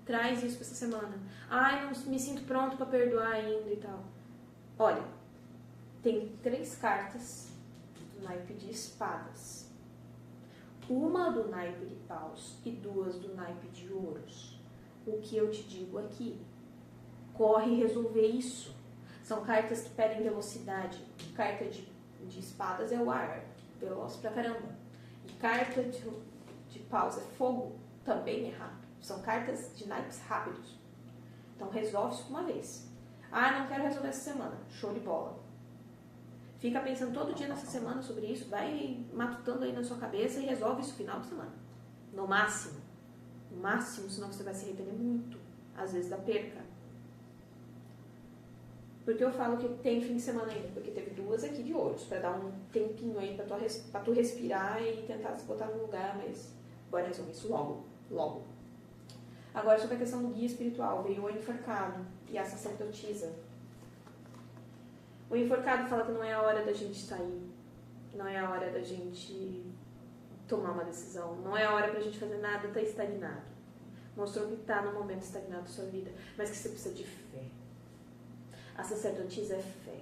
Traz isso para essa semana. Ai, não me sinto pronto para perdoar ainda e tal. Olha, tem 3 cartas do naipe de espadas. Uma do naipe de paus e 2 do naipe de ouros. O que eu te digo aqui? Corre resolver isso. São cartas que pedem velocidade. Carta de espadas é o ar, veloz pra caramba. E carta de paus é fogo, também é rápido. São cartas de naipes rápidos. Então resolve isso de uma vez. Ah, não quero resolver essa semana. Show de bola. Fica pensando todo dia nessa semana sobre isso, vai matutando aí na sua cabeça e resolve isso no final de semana. No máximo. No máximo, senão você vai se arrepender muito, às vezes, da perca. Porque eu falo que tem fim de semana ainda, porque teve 2 aqui de ouros, pra dar um tempinho aí pra tu respirar e tentar se botar no lugar, mas bora resolver isso logo, logo. Agora, sobre a questão do guia espiritual, veio o enforcado e a sacerdotisa. O enforcado fala que não é a hora da gente sair, não é a hora da gente tomar uma decisão, não é a hora pra gente fazer nada, tá estagnado. Mostrou que tá no momento estagnado da sua vida, mas que você precisa de fé. A sacerdotisa é fé.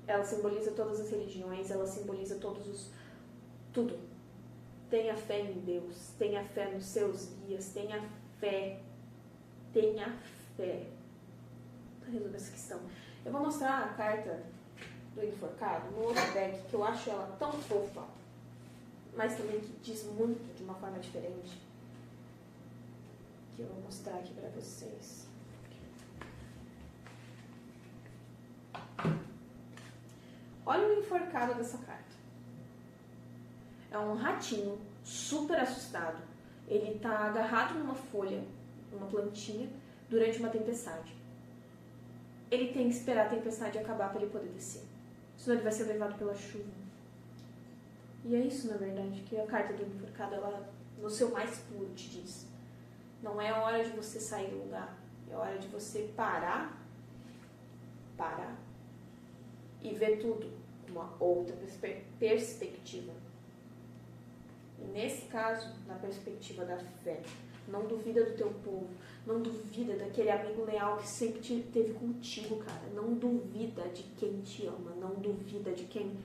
Ela simboliza todas as religiões, ela simboliza tudo. Tenha fé em Deus, tenha fé nos seus guias, tenha fé. Tenha fé. Pra resolver essa questão. Eu vou mostrar a carta do enforcado no outro deck, que eu acho ela tão fofa, mas também que diz muito de uma forma diferente, que eu vou mostrar aqui pra vocês. Olha o enforcado dessa carta. É um ratinho super assustado. Ele tá agarrado numa folha, numa plantinha, durante uma tempestade. Ele tem que esperar a tempestade acabar para ele poder descer. Senão ele vai ser levado pela chuva. E é isso, na verdade, que a carta do enforcado, ela, no seu mais puro, te diz. Não é hora de você sair do lugar. É hora de você parar e ver tudo com uma outra perspectiva. E nesse caso, na perspectiva da fé. Não duvida do teu povo. Não duvida daquele amigo leal que sempre esteve contigo, cara. Não duvida de quem te ama. Não duvida de quem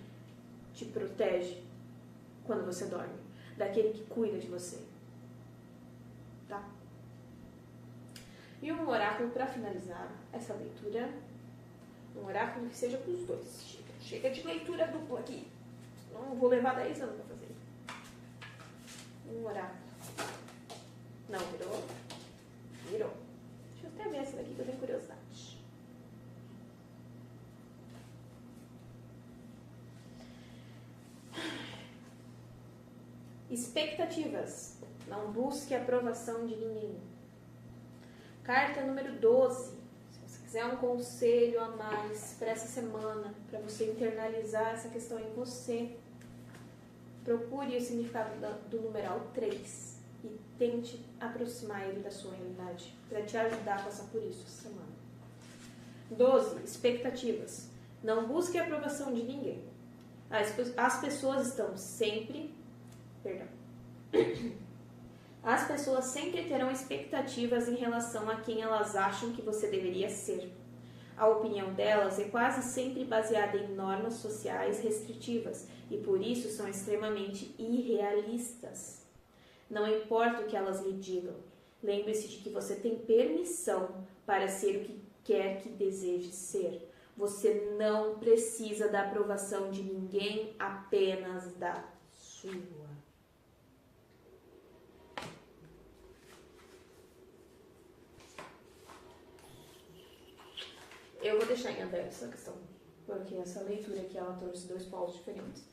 te protege quando você dorme. Daquele que cuida de você. Tá? E um oráculo para finalizar essa leitura. Um oráculo que seja para os dois. Chega de leitura dupla aqui. Não vou levar 10 anos para fazer. Um oráculo. Não, virou? Virou. Deixa eu até ver essa daqui que eu tenho curiosidade. Expectativas. Não busque a aprovação de ninguém. Carta número 12. Se você quiser um conselho a mais para essa semana, para você internalizar essa questão em você, procure o significado do numeral 3 e tente aproximar ele da sua realidade, para te ajudar a passar por isso essa semana. 12. Expectativas. Não busque a aprovação de ninguém. As pessoas estão sempre... Perdão. As pessoas sempre terão expectativas em relação a quem elas acham que você deveria ser. A opinião delas é quase sempre baseada em normas sociais restritivas e por isso são extremamente irrealistas. Não importa o que elas lhe digam, lembre-se de que você tem permissão para ser o que quer que deseje ser. Você não precisa da aprovação de ninguém, apenas da sua. Eu vou deixar em aberto essa questão, porque essa leitura aqui ela trouxe 2 polos diferentes.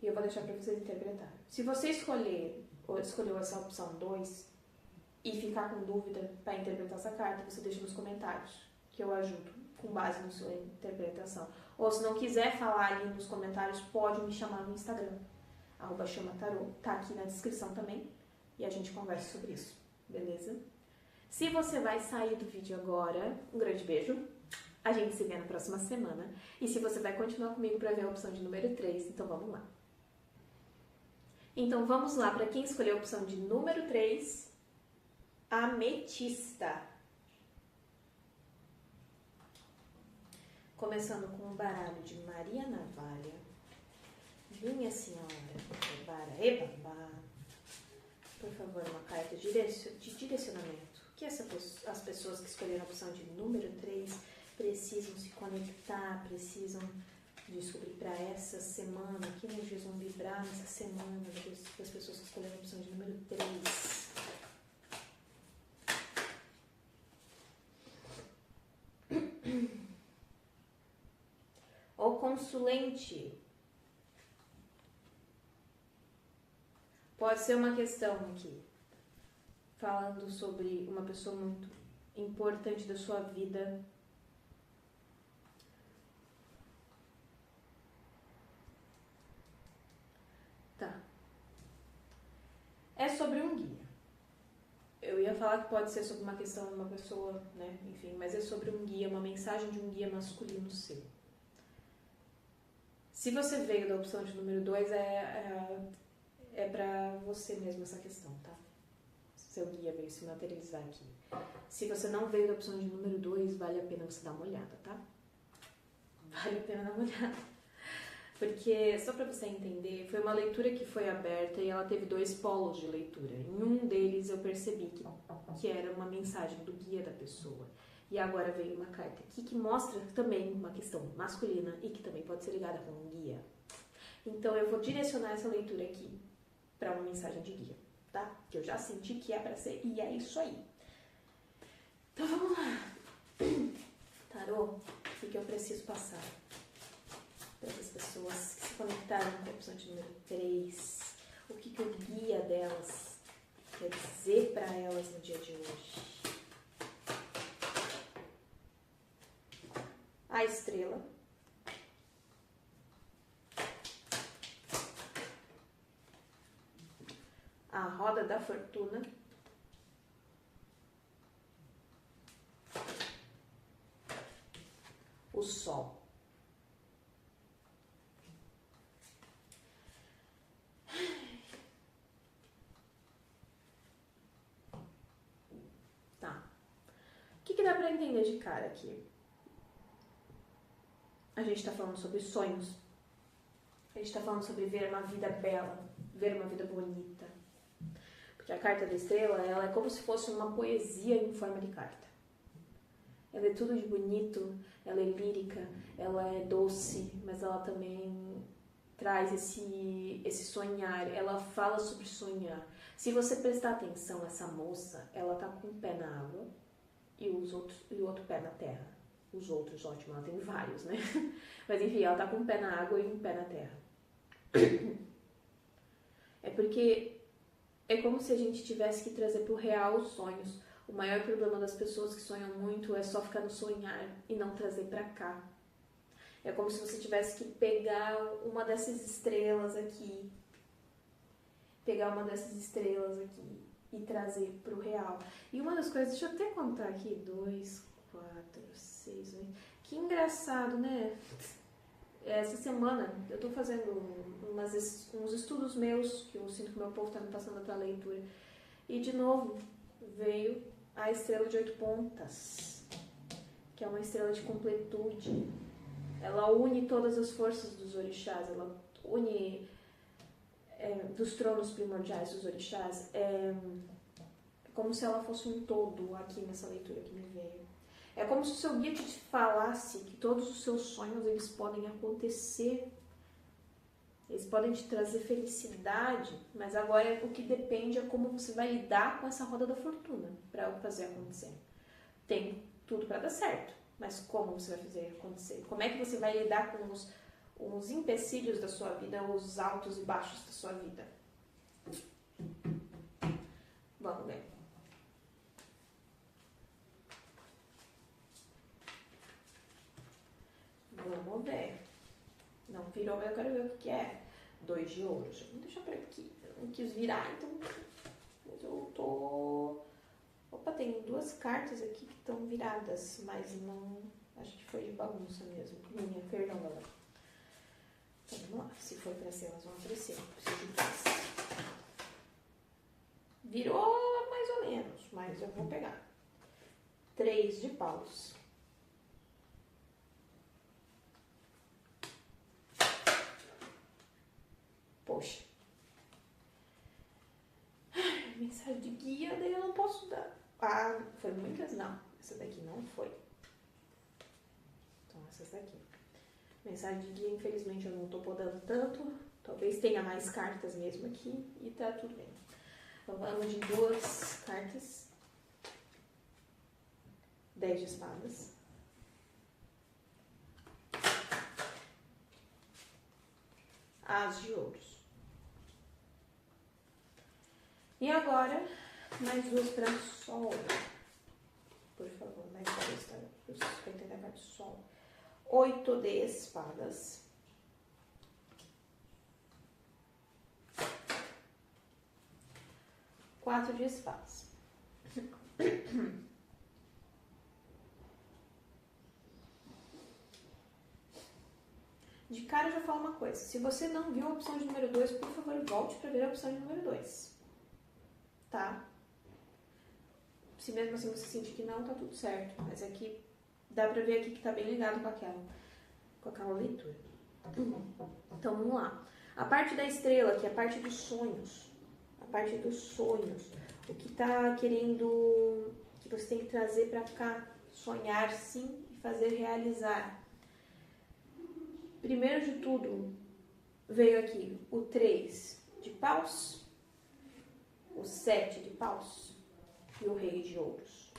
E eu vou deixar para vocês interpretarem. Se você escolheu essa opção 2 e ficar com dúvida para interpretar essa carta, você deixa nos comentários, que eu ajudo com base na sua interpretação. Ou se não quiser falar ali nos comentários, pode me chamar no Instagram, @chamatarô, tá aqui na descrição também, e a gente conversa sobre isso, beleza? Se você vai sair do vídeo agora, um grande beijo. A gente se vê na próxima semana. E se você vai continuar comigo para ver a opção de número 3, então vamos lá. Então vamos lá, para quem escolheu a opção de número 3, ametista. Começando com o baralho de Maria Navalha. Minha Senhora, Ebabá. Por favor, uma carta de direcionamento. O que as pessoas que escolheram a opção de número 3 precisam se conectar, precisam descobrir para essa semana, que energias vão vibrar nessa semana das pessoas que escolheram a opção de número 3. O consulente. Pode ser uma questão aqui, falando sobre uma pessoa muito importante da sua vida. Tá. É sobre um guia. Eu ia falar que pode ser sobre uma questão de uma pessoa, né? Enfim, mas é sobre um guia, uma mensagem de um guia masculino seu. Se você veio da opção de número 2, é pra você mesmo essa questão, tá? Seu guia veio se materializar aqui. Se você não veio da opção de número 2, vale a pena você dar uma olhada, tá? Vale a pena dar uma olhada. Porque, só para você entender, foi uma leitura que foi aberta e ela teve 2 polos de leitura. Em um deles eu percebi que era uma mensagem do guia da pessoa. E agora veio uma carta aqui que mostra também uma questão masculina e que também pode ser ligada com um guia. Então eu vou direcionar essa leitura aqui para uma mensagem de guia, tá? Que eu já senti que é para ser e é isso aí. Então vamos lá. Tarô, o que eu preciso passar para essas pessoas que se conectaram com a opção de número 3? O que o guia delas quer dizer para elas no dia de hoje? A estrela. A roda da fortuna. O sol. Tá. O que dá pra entender de cara aqui? A gente tá falando sobre sonhos. A gente tá falando sobre ver uma vida bela, ver uma vida bonita. Porque a carta da estrela, ela é como se fosse uma poesia em forma de carta. Ela é tudo de bonito, ela é lírica, ela é doce, mas ela também traz esse sonhar, ela fala sobre sonhar. Se você prestar atenção, essa moça, ela tá com um pé na água e o outro pé na terra. Os outros, ótimo, ela tem vários, né? Mas enfim, ela tá com um pé na água e um pé na terra. É porque é como se a gente tivesse que trazer pro real os sonhos. O maior problema das pessoas que sonham muito é só ficar no sonhar e não trazer pra cá. É como se você tivesse que pegar uma dessas estrelas aqui, e trazer pro real. E uma das coisas, deixa eu até contar aqui, 2, 4, 6, 8. Que engraçado, né? Essa semana eu tô fazendo uns estudos meus, que eu sinto que meu povo tá me passando pra leitura. E de novo veio a estrela de 8 pontas, que é uma estrela de completude. Ela une todas as forças dos orixás, ela une dos tronos primordiais dos orixás. É como se ela fosse um todo aqui nessa leitura que me veio. É como se o seu guia te falasse que todos os seus sonhos eles podem acontecer. Eles podem te trazer felicidade, mas agora o que depende é como você vai lidar com essa roda da fortuna para fazer acontecer. Tem tudo para dar certo, mas como você vai fazer acontecer? Como é que você vai lidar com os empecilhos da sua vida, os altos e baixos da sua vida? Vamos ver. Vamos ver. Não virou, mas eu quero ver o que é. 2 de ouros. Vamos deixar por aqui. Eu não quis virar, então. Mas eu tô. Opa, tem 2 cartas aqui que estão viradas, mas não. Acho que foi de bagunça mesmo. Minha, perdão, galera. Então vamos lá. Se for pra ser, elas vão aparecer. Preciso de 2. Virou mais ou menos, mas eu vou pegar. 3 de paus. Poxa. Mensagem de guia, daí eu não posso dar. Ah, foi muitas? Não. Essa daqui não foi. Então, essas daqui. Mensagem de guia, infelizmente, eu não tô podando tanto. Talvez tenha mais cartas mesmo aqui e tá tudo bem. Então, vamos de 2 cartas. 10 de espadas. As de ouros. E agora, mais 2 para sol. Por favor, mais 2, tá? Eu preciso entender a parte sol. 8 de espadas. 4 de espadas. De cara eu já falo uma coisa. Se você não viu a opção de número 2, por favor, volte para ver a opção de número 2. Tá? Se mesmo assim você sentir que não, tá tudo certo. Mas aqui, dá pra ver aqui que tá bem ligado com aquela leitura. Então, vamos lá. A parte da estrela, que é a parte dos sonhos. A parte dos sonhos. O que tá querendo, que você tem que trazer pra cá. Sonhar, sim, e fazer realizar. Primeiro de tudo, veio aqui o 3 de paus, o 7 de paus e o rei de ouros.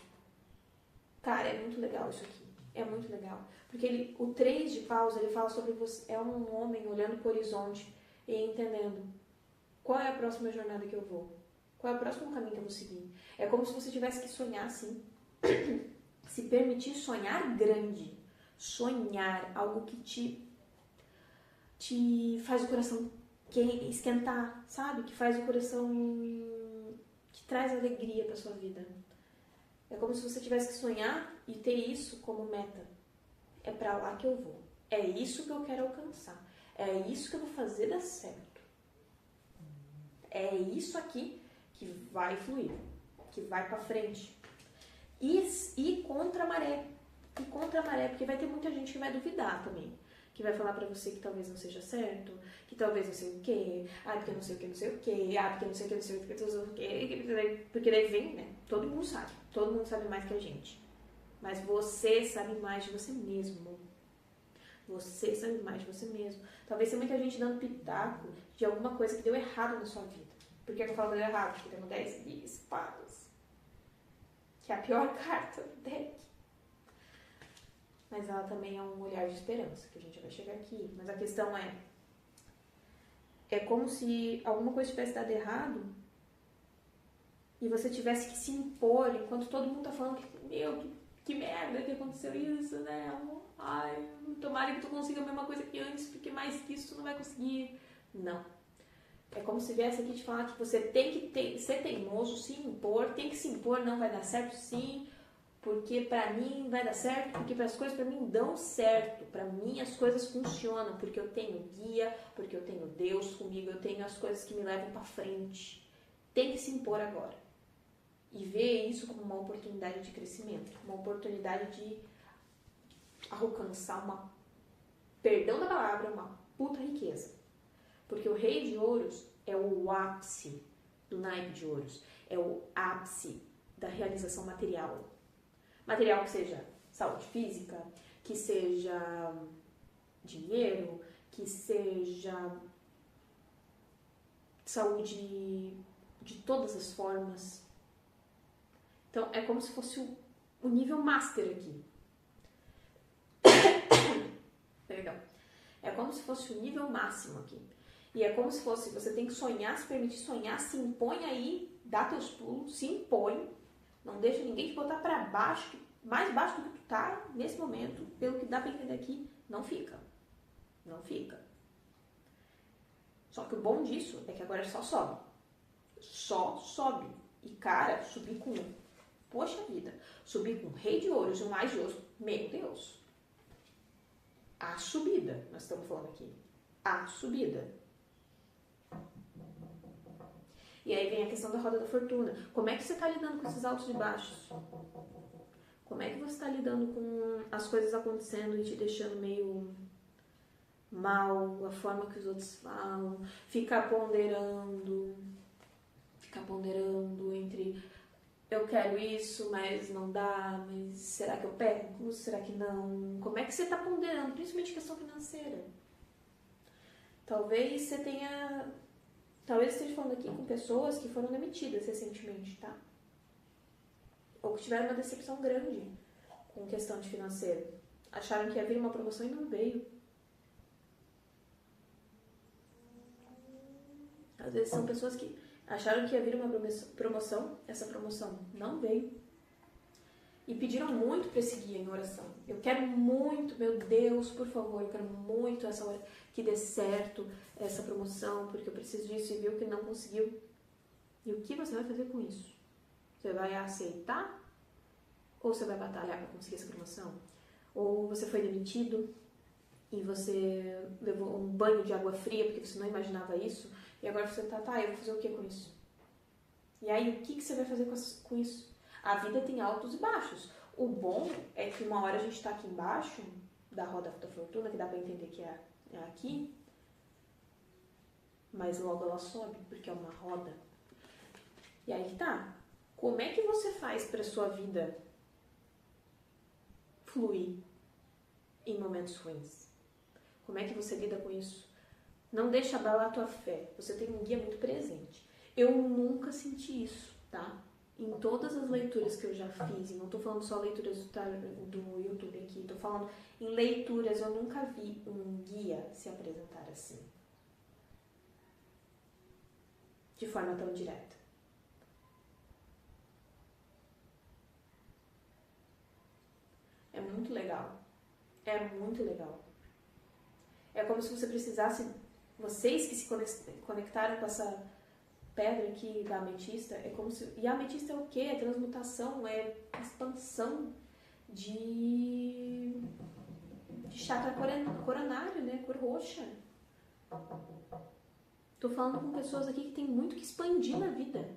Cara, é muito legal isso aqui. É muito legal. Porque o 3 de paus, ele fala sobre você. É um homem olhando para o horizonte e entendendo qual é a próxima jornada que eu vou. Qual é o próximo caminho que eu vou seguir. É como se você tivesse que sonhar assim. Se permitir sonhar grande. Sonhar algo que te faz o coração esquentar, sabe? Que faz o coração, que traz alegria pra sua vida. É como se você tivesse que sonhar e ter isso como meta. É pra lá que eu vou. É isso que eu quero alcançar. É isso que eu vou fazer dar certo. É isso aqui que vai fluir, que vai pra frente. E contra a maré. E contra a maré, porque vai ter muita gente que vai duvidar também. Que vai falar pra você que talvez não seja certo, que talvez não sei o quê, porque não sei o quê, não sei o quê, porque não sei o quê, não sei o quê, não sei o quê, porque daí vem, né? Todo mundo sabe mais que a gente. Mas você sabe mais de você mesmo. Você sabe mais de você mesmo. Talvez tenha muita gente dando pitaco de alguma coisa que deu errado na sua vida. Por que eu falo deu errado? Porque temos 10 de espadas. Que é a pior carta do deck. Mas ela também é um olhar de esperança, que a gente vai chegar aqui. Mas a questão é, É como se alguma coisa tivesse dado errado e você tivesse que se impor enquanto todo mundo tá falando que merda que aconteceu isso, né? Ai, tomara que tu consiga a mesma coisa que antes, porque mais que isso tu não vai conseguir. Não. É como se viesse aqui te falar que você tem que ser teimoso, se impor, tem que se impor, não vai dar certo sim, porque pra mim vai dar certo, porque as coisas pra mim dão certo, pra mim as coisas funcionam, porque eu tenho guia, porque eu tenho Deus comigo, eu tenho as coisas que me levam pra frente. Tem que se impor agora. E ver isso como uma oportunidade de crescimento, uma oportunidade de alcançar uma, perdão da palavra, uma puta riqueza. Porque o rei de ouros é o ápice do naipe de ouros, é o ápice da realização material. Material que seja saúde física, que seja dinheiro, que seja saúde de todas as formas. Então, é como se fosse o nível master aqui. Perdão. É como se fosse o nível máximo aqui. E é como se fosse, você tem que sonhar, se permitir sonhar, se impõe aí, dá teus pulos, se impõe. Não deixa ninguém te botar pra baixo, mais baixo do que tu tá nesse momento, pelo que dá pra entender aqui, não fica. Não fica. Só que o bom disso é que agora só sobe. Só sobe. E cara, subir com, poxa vida, subir com rei de ouros e um mais de ouros, meu Deus. A subida, nós estamos falando aqui. A subida. E aí vem a questão da roda da fortuna. Como é que você está lidando com esses altos e baixos? Como é que você está lidando com as coisas acontecendo e te deixando meio mal, a forma que os outros falam, ficar ponderando entre eu quero isso, mas não dá, mas será que eu pego? Será que não? Como é que você está ponderando? Principalmente questão financeira. Talvez esteja falando aqui com pessoas que foram demitidas recentemente, tá? Ou que tiveram uma decepção grande com questão de financeiro. Acharam que ia vir uma promoção e não veio. Às vezes são pessoas que acharam que ia vir uma promoção, essa promoção não veio. E pediram muito para esse guia em oração. Eu quero muito, meu Deus, por favor, eu quero muito essa hora que dê certo essa promoção, porque eu preciso disso e viu que não conseguiu. E o que você vai fazer com isso? Você vai aceitar? Ou você vai batalhar para conseguir essa promoção? Ou você foi demitido e você levou um banho de água fria porque você não imaginava isso, e agora você eu vou fazer o que com isso? E aí, o que você vai fazer com isso? A vida tem altos e baixos. O bom é que uma hora a gente está aqui embaixo da roda da fortuna, que dá para entender que é aqui, mas logo ela sobe, porque é uma roda. E aí tá. Como é que você faz para sua vida fluir em momentos ruins? Como é que você lida com isso? Não deixa abalar a tua fé. Você tem um guia muito presente. Eu nunca senti isso, tá? Em todas as leituras que eu já fiz, e não tô falando só leituras do YouTube aqui, tô falando em leituras, eu nunca vi um guia se apresentar assim. De forma tão direta. É muito legal. É muito legal. É como se você precisasse, vocês que se conectaram com essa pedra aqui da ametista, é como se, e a ametista é o quê? É transmutação, é expansão de chakra coronário, né? Cor roxa. Tô falando com pessoas aqui que tem muito que expandir na vida.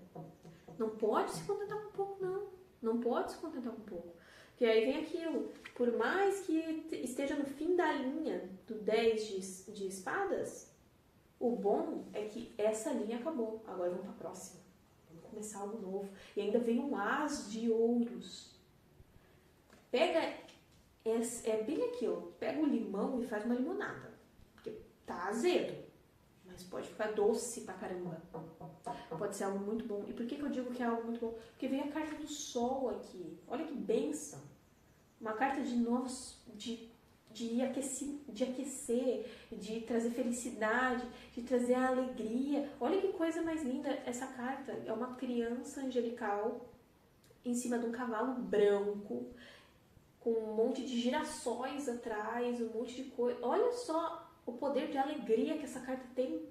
Não pode se contentar com pouco, não. Não pode se contentar com pouco. Porque aí vem aquilo, por mais que esteja no fim da linha do 10 de espadas, o bom é que essa linha acabou. Agora vamos para a próxima. Vamos começar algo novo. E ainda vem um as de ouros. Pega, é bem aquilo, pega o limão e faz uma limonada. Porque tá azedo, mas pode ficar doce pra caramba. Pode ser algo muito bom. E por que eu digo que é algo muito bom? Porque vem a carta do sol aqui. Olha que bênção. Uma carta de novos, de de aquecer, de trazer felicidade, de trazer a alegria. Olha que coisa mais linda essa carta. É uma criança angelical em cima de um cavalo branco, com um monte de girassóis atrás, um monte de coisa. Olha só o poder de alegria que essa carta tem.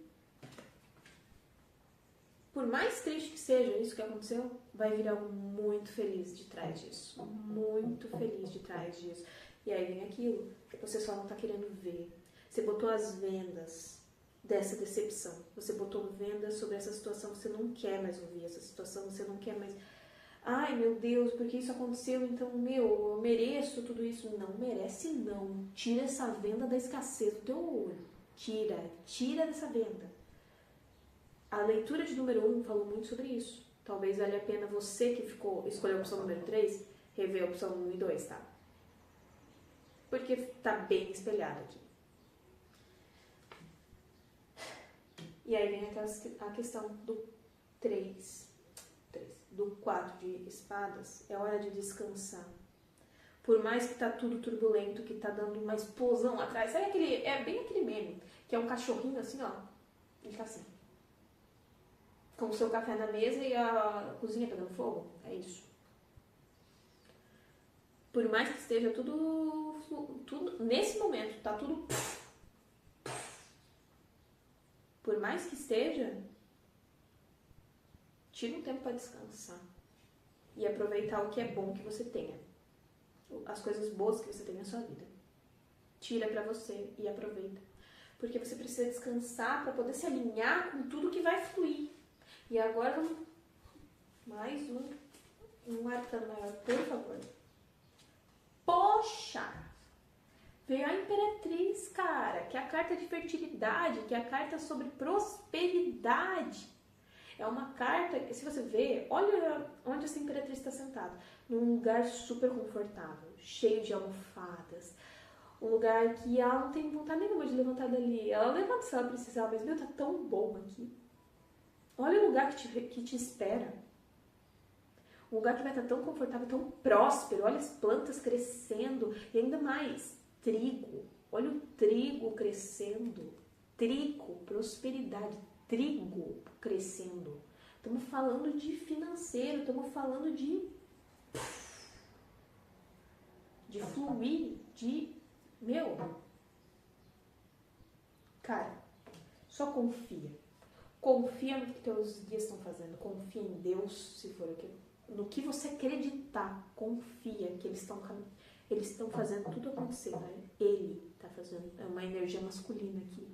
Por mais triste que seja isso que aconteceu, vai vir algo muito feliz de trás disso. Muito feliz de trás disso. E aí vem aquilo que você só não está querendo ver. Você botou as vendas dessa decepção. Você botou vendas sobre essa situação. Você não quer mais ouvir essa situação. Você não quer mais... Ai, meu Deus, porque isso aconteceu? Então, eu mereço tudo isso. Não merece, não. Tira essa venda da escassez do teu olho. Tira dessa venda. A leitura de número 1 falou muito sobre isso. Talvez valha a pena você que escolheu a opção número 3, rever a opção 1 e 2, tá? Porque tá bem espelhado aqui. E aí vem a questão do 4 de espadas. É hora de descansar. Por mais que tá tudo turbulento, que tá dando uma explosão atrás. Sabe é bem aquele meme, que é um cachorrinho assim, ó. Ele tá assim. Com o seu café na mesa e a cozinha pegando fogo. É isso. Por mais que esteja tudo nesse momento, tá tudo... Por mais que esteja, tira um tempo para descansar. E aproveitar o que é bom que você tenha. As coisas boas que você tem na sua vida. Tira para você e aproveita. Porque você precisa descansar para poder se alinhar com tudo que vai fluir. E agora, mais um arcano maior, por favor. Poxa! Veio a Imperatriz, cara, que é a carta de fertilidade, que é a carta sobre prosperidade. É uma carta, se você ver, olha onde essa Imperatriz está sentada. Num lugar super confortável, cheio de almofadas. Um lugar que ela não tem vontade nenhuma de levantar dali. Ela levanta se ela precisar, mas, meu, tá tão bom aqui. Olha o lugar que te espera. Um lugar que vai estar tão confortável, tão próspero. Olha as plantas crescendo. E ainda mais, trigo. Olha o trigo crescendo. Trigo, prosperidade. Trigo crescendo. Estamos falando de financeiro. Estamos falando de fluir. Cara, só confia. Confia no que teus guias estão fazendo. Confia em Deus, se for aquilo. No que você acreditar. Confia que eles estão fazendo tudo acontecer. Né? Ele está fazendo. É uma energia masculina aqui.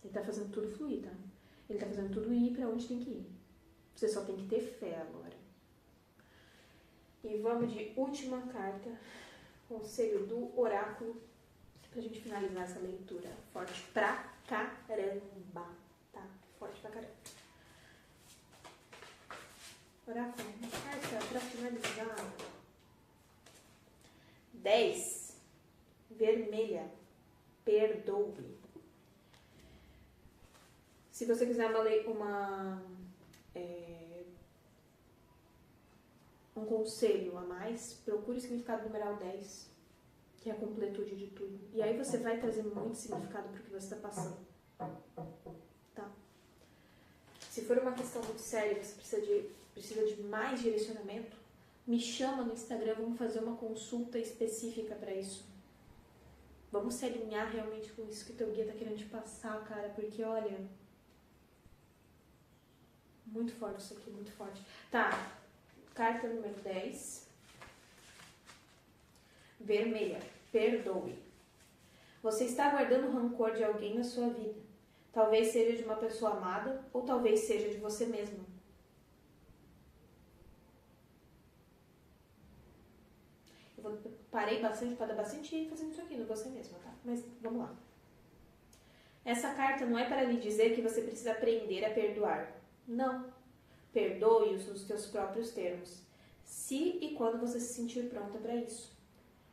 Ele está fazendo tudo fluir, tá? Ele está fazendo tudo ir para onde tem que ir. Você só tem que ter fé agora. E vamos de última carta. Conselho do oráculo. Pra gente finalizar essa leitura. Forte pra caramba. Tá? Forte pra caramba. Oráculo, carta pra finalizar. 10. Vermelha. Perdoe. Se você quiser um conselho a mais, procure o significado numeral 10, que é a completude de tudo. E aí você vai trazer muito significado para o que você está passando. Tá? Se for uma questão muito séria, você precisa de mais direcionamento, me chama no Instagram, vamos fazer uma consulta específica para isso. Vamos se alinhar realmente com isso que o teu guia está querendo te passar, cara, porque olha... Muito forte isso aqui, muito forte. Tá, carta número 10. Vermelha, perdoe. Você está guardando rancor de alguém na sua vida. Talvez seja de uma pessoa amada ou talvez seja de você mesmo. Parei bastante para dar bastante ênfase nisso aqui, no você mesma, tá? Mas vamos lá. Essa carta não é para lhe dizer que você precisa aprender a perdoar. Não. Perdoe-os nos teus próprios termos, se e quando você se sentir pronta para isso.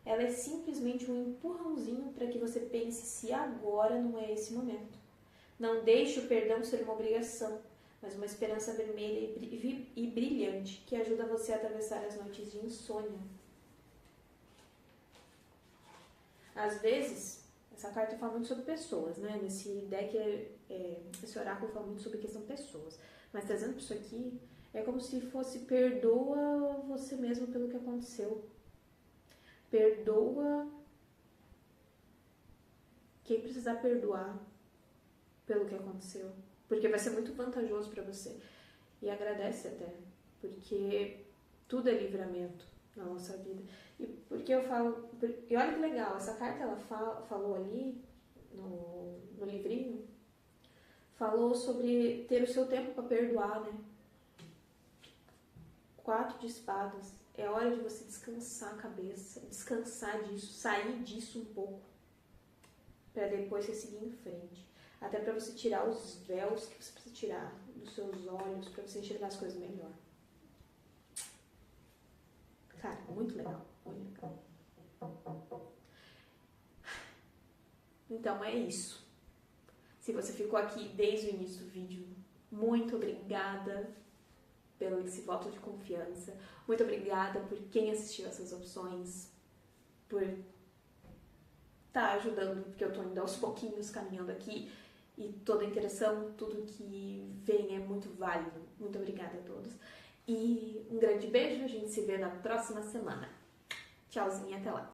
Ela é simplesmente um empurrãozinho para que você pense se agora não é esse momento. Não deixe o perdão ser uma obrigação, mas uma esperança vermelha e brilhante que ajuda você a atravessar as noites de insônia. Às vezes, essa carta fala muito sobre pessoas, né? Nesse deck, esse oráculo fala muito sobre a questão pessoas. Mas trazendo isso aqui, é como se fosse perdoa você mesmo pelo que aconteceu. Perdoa quem precisar perdoar pelo que aconteceu. Porque vai ser muito vantajoso para você. E agradece até. Porque tudo é livramento na nossa vida. E porque eu falo... E olha que legal, essa carta ela falou ali no livrinho, falou sobre ter o seu tempo para perdoar, né? 4 de espadas. É hora de você descansar a cabeça, descansar disso, sair disso um pouco, para depois você seguir em frente. Até para você tirar os véus que você precisa tirar dos seus olhos, para você enxergar as coisas melhor. Cara, muito legal, muito legal. Então é isso. Se você ficou aqui desde o início do vídeo, muito obrigada pelo esse voto de confiança. Muito obrigada por quem assistiu essas opções, por estar ajudando, porque eu tô indo aos pouquinhos caminhando aqui e toda a interação, tudo que vem é muito válido. Muito obrigada a todos. E um grande beijo, a gente se vê na próxima semana. Tchauzinho, até lá.